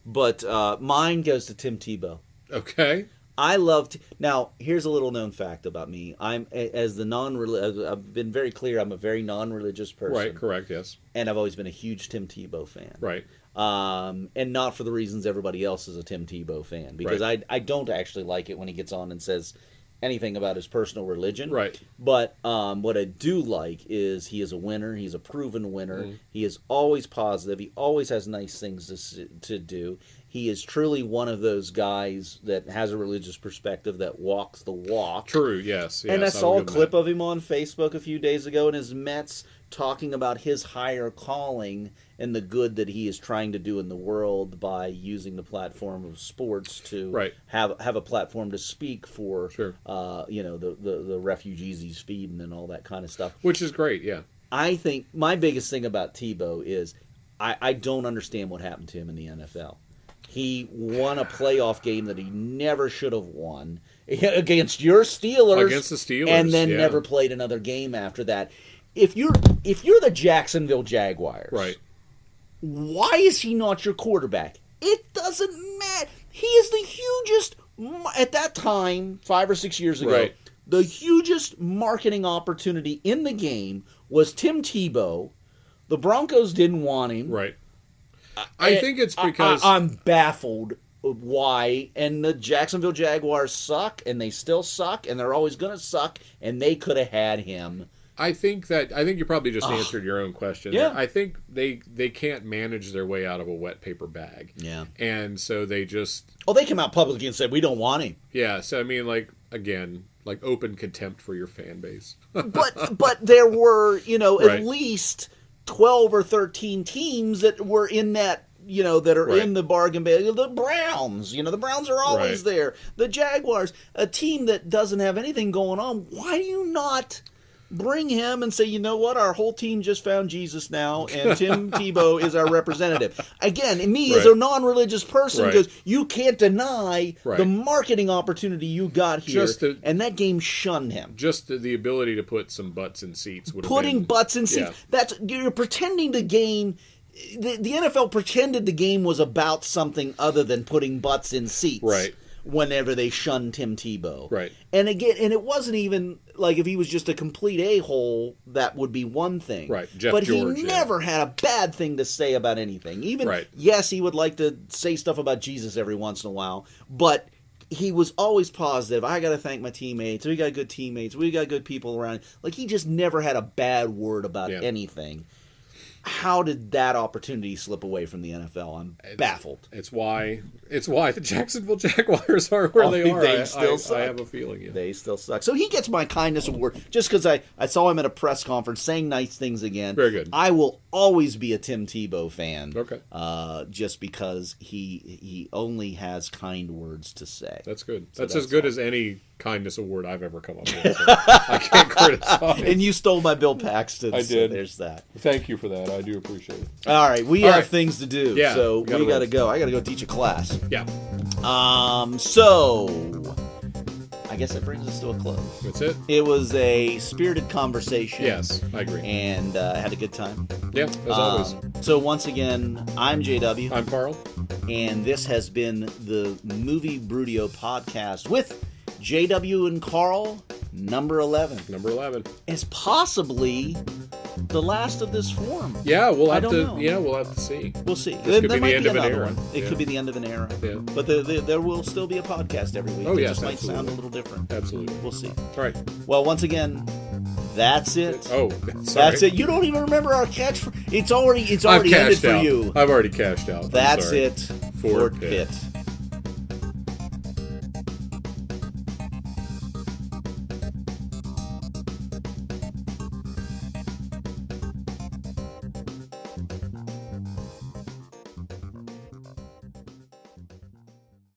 [SPEAKER 2] But mine goes to Tim Tebow.
[SPEAKER 1] Okay.
[SPEAKER 2] I love now. Here's a little known fact about me. I've been very clear. I'm a very non-religious person.
[SPEAKER 1] Right. Correct. Yes.
[SPEAKER 2] And I've always been a huge Tim Tebow fan.
[SPEAKER 1] Right.
[SPEAKER 2] And not for the reasons everybody else is a Tim Tebow fan, because I don't actually like it when he gets on and says anything about his personal religion.
[SPEAKER 1] Right.
[SPEAKER 2] But what I do like is he is a winner. He's a proven winner. Mm. He is always positive. He always has nice things to do. He is truly one of those guys that has a religious perspective that walks the walk.
[SPEAKER 1] True, yes.
[SPEAKER 2] And I saw a clip of him on Facebook a few days ago in his Mets talking about his higher calling and the good that he is trying to do in the world by using the platform of sports to have a platform to speak for the refugees he's feeding and all that kind of stuff.
[SPEAKER 1] Which is great, yeah.
[SPEAKER 2] I think my biggest thing about Tebow is I don't understand what happened to him in the NFL. He won a playoff game that he never should have won against your Steelers.
[SPEAKER 1] Against the Steelers,
[SPEAKER 2] and then never played another game after that. If you're the Jacksonville Jaguars,
[SPEAKER 1] right?
[SPEAKER 2] Why is he not your quarterback? It doesn't matter. He is the hugest at that time, 5 or 6 years ago.
[SPEAKER 1] Right.
[SPEAKER 2] The hugest marketing opportunity in the game was Tim Tebow. The Broncos didn't want him.
[SPEAKER 1] Right. I think it's because
[SPEAKER 2] I'm baffled why, and the Jacksonville Jaguars suck, and they still suck, and they're always going to suck, and they could have had him.
[SPEAKER 1] I think you probably just answered your own question.
[SPEAKER 2] Yeah.
[SPEAKER 1] I think they can't manage their way out of a wet paper bag.
[SPEAKER 2] Yeah.
[SPEAKER 1] And so they just...
[SPEAKER 2] Oh, they came out publicly and said, we don't want him.
[SPEAKER 1] Yeah, so I mean, like open contempt for your fan base.
[SPEAKER 2] but there were, at least 12 or 13 teams that were in that, that are in the bargain bin. The Browns, the Browns are always there. The Jaguars, a team that doesn't have anything going on. Why do you not bring him and say, you know what, our whole team just found Jesus now, and Tim Tebow is our representative. Again, me as a non-religious person, because you can't deny the marketing opportunity you got here, and that game shunned him.
[SPEAKER 1] Just the ability to put some butts in seats.
[SPEAKER 2] Putting butts in seats. Yeah. You're pretending the game... The NFL pretended the game was about something other than putting butts in seats.
[SPEAKER 1] Right.
[SPEAKER 2] whenever they shun Tim Tebow.
[SPEAKER 1] Right.
[SPEAKER 2] And again, and it wasn't even like if he was just a complete a-hole, that would be one thing.
[SPEAKER 1] Right. Jeff
[SPEAKER 2] but
[SPEAKER 1] George,
[SPEAKER 2] he never had a bad thing to say about anything. Even,
[SPEAKER 1] right.
[SPEAKER 2] yes, he would like to say stuff about Jesus every once in a while, but he was always positive. I got to thank my teammates. We got good teammates. We got good people around. Like, he just never had a bad word about anything. How did that opportunity slip away from the NFL? I'm baffled.
[SPEAKER 1] It's why the Jacksonville Jaguars are where they are.
[SPEAKER 2] They still suck.
[SPEAKER 1] I have a feeling. Yeah.
[SPEAKER 2] They still suck. So he gets my kindness award just because I saw him at a press conference saying nice things again.
[SPEAKER 1] Very good.
[SPEAKER 2] I will always be a Tim Tebow fan.
[SPEAKER 1] Okay.
[SPEAKER 2] Just because he only has kind words to say.
[SPEAKER 1] That's good. So that's as good as any kindness award I've ever come up with. So I can't criticize.
[SPEAKER 2] And you stole my Bill Paxton.
[SPEAKER 1] I did.
[SPEAKER 2] So there's that.
[SPEAKER 1] Thank you for that. I do appreciate it.
[SPEAKER 2] All right, we have things to do.
[SPEAKER 1] Yeah,
[SPEAKER 2] so we got to go. I got to go teach a class.
[SPEAKER 1] Yeah.
[SPEAKER 2] So I guess that brings us to a close.
[SPEAKER 1] That's it.
[SPEAKER 2] It was a spirited conversation.
[SPEAKER 1] Yes, I agree.
[SPEAKER 2] And had a good time.
[SPEAKER 1] Yeah, as always.
[SPEAKER 2] So once again, I'm JW.
[SPEAKER 1] I'm Karl.
[SPEAKER 2] And this has been the Movie Brewdio podcast with JW and Karl, number 11.
[SPEAKER 1] Number 11.
[SPEAKER 2] Is possibly the last of this form.
[SPEAKER 1] Yeah, we'll have to.
[SPEAKER 2] Know.
[SPEAKER 1] Yeah, we'll have to see.
[SPEAKER 2] We'll see.
[SPEAKER 1] This could be the end of an era.
[SPEAKER 2] It could be the end of an era.
[SPEAKER 1] Yeah.
[SPEAKER 2] But there will still be a podcast every week.
[SPEAKER 1] Oh,
[SPEAKER 2] it
[SPEAKER 1] yes,
[SPEAKER 2] just might
[SPEAKER 1] absolutely.
[SPEAKER 2] sound a little different.
[SPEAKER 1] Absolutely.
[SPEAKER 2] We'll see.
[SPEAKER 1] All right.
[SPEAKER 2] Well, once again, that's it.
[SPEAKER 1] Oh,
[SPEAKER 2] that's it. You don't even remember our catch. It's already ended for you.
[SPEAKER 1] I've already cashed out.
[SPEAKER 2] That's it.
[SPEAKER 1] Fort Pitt.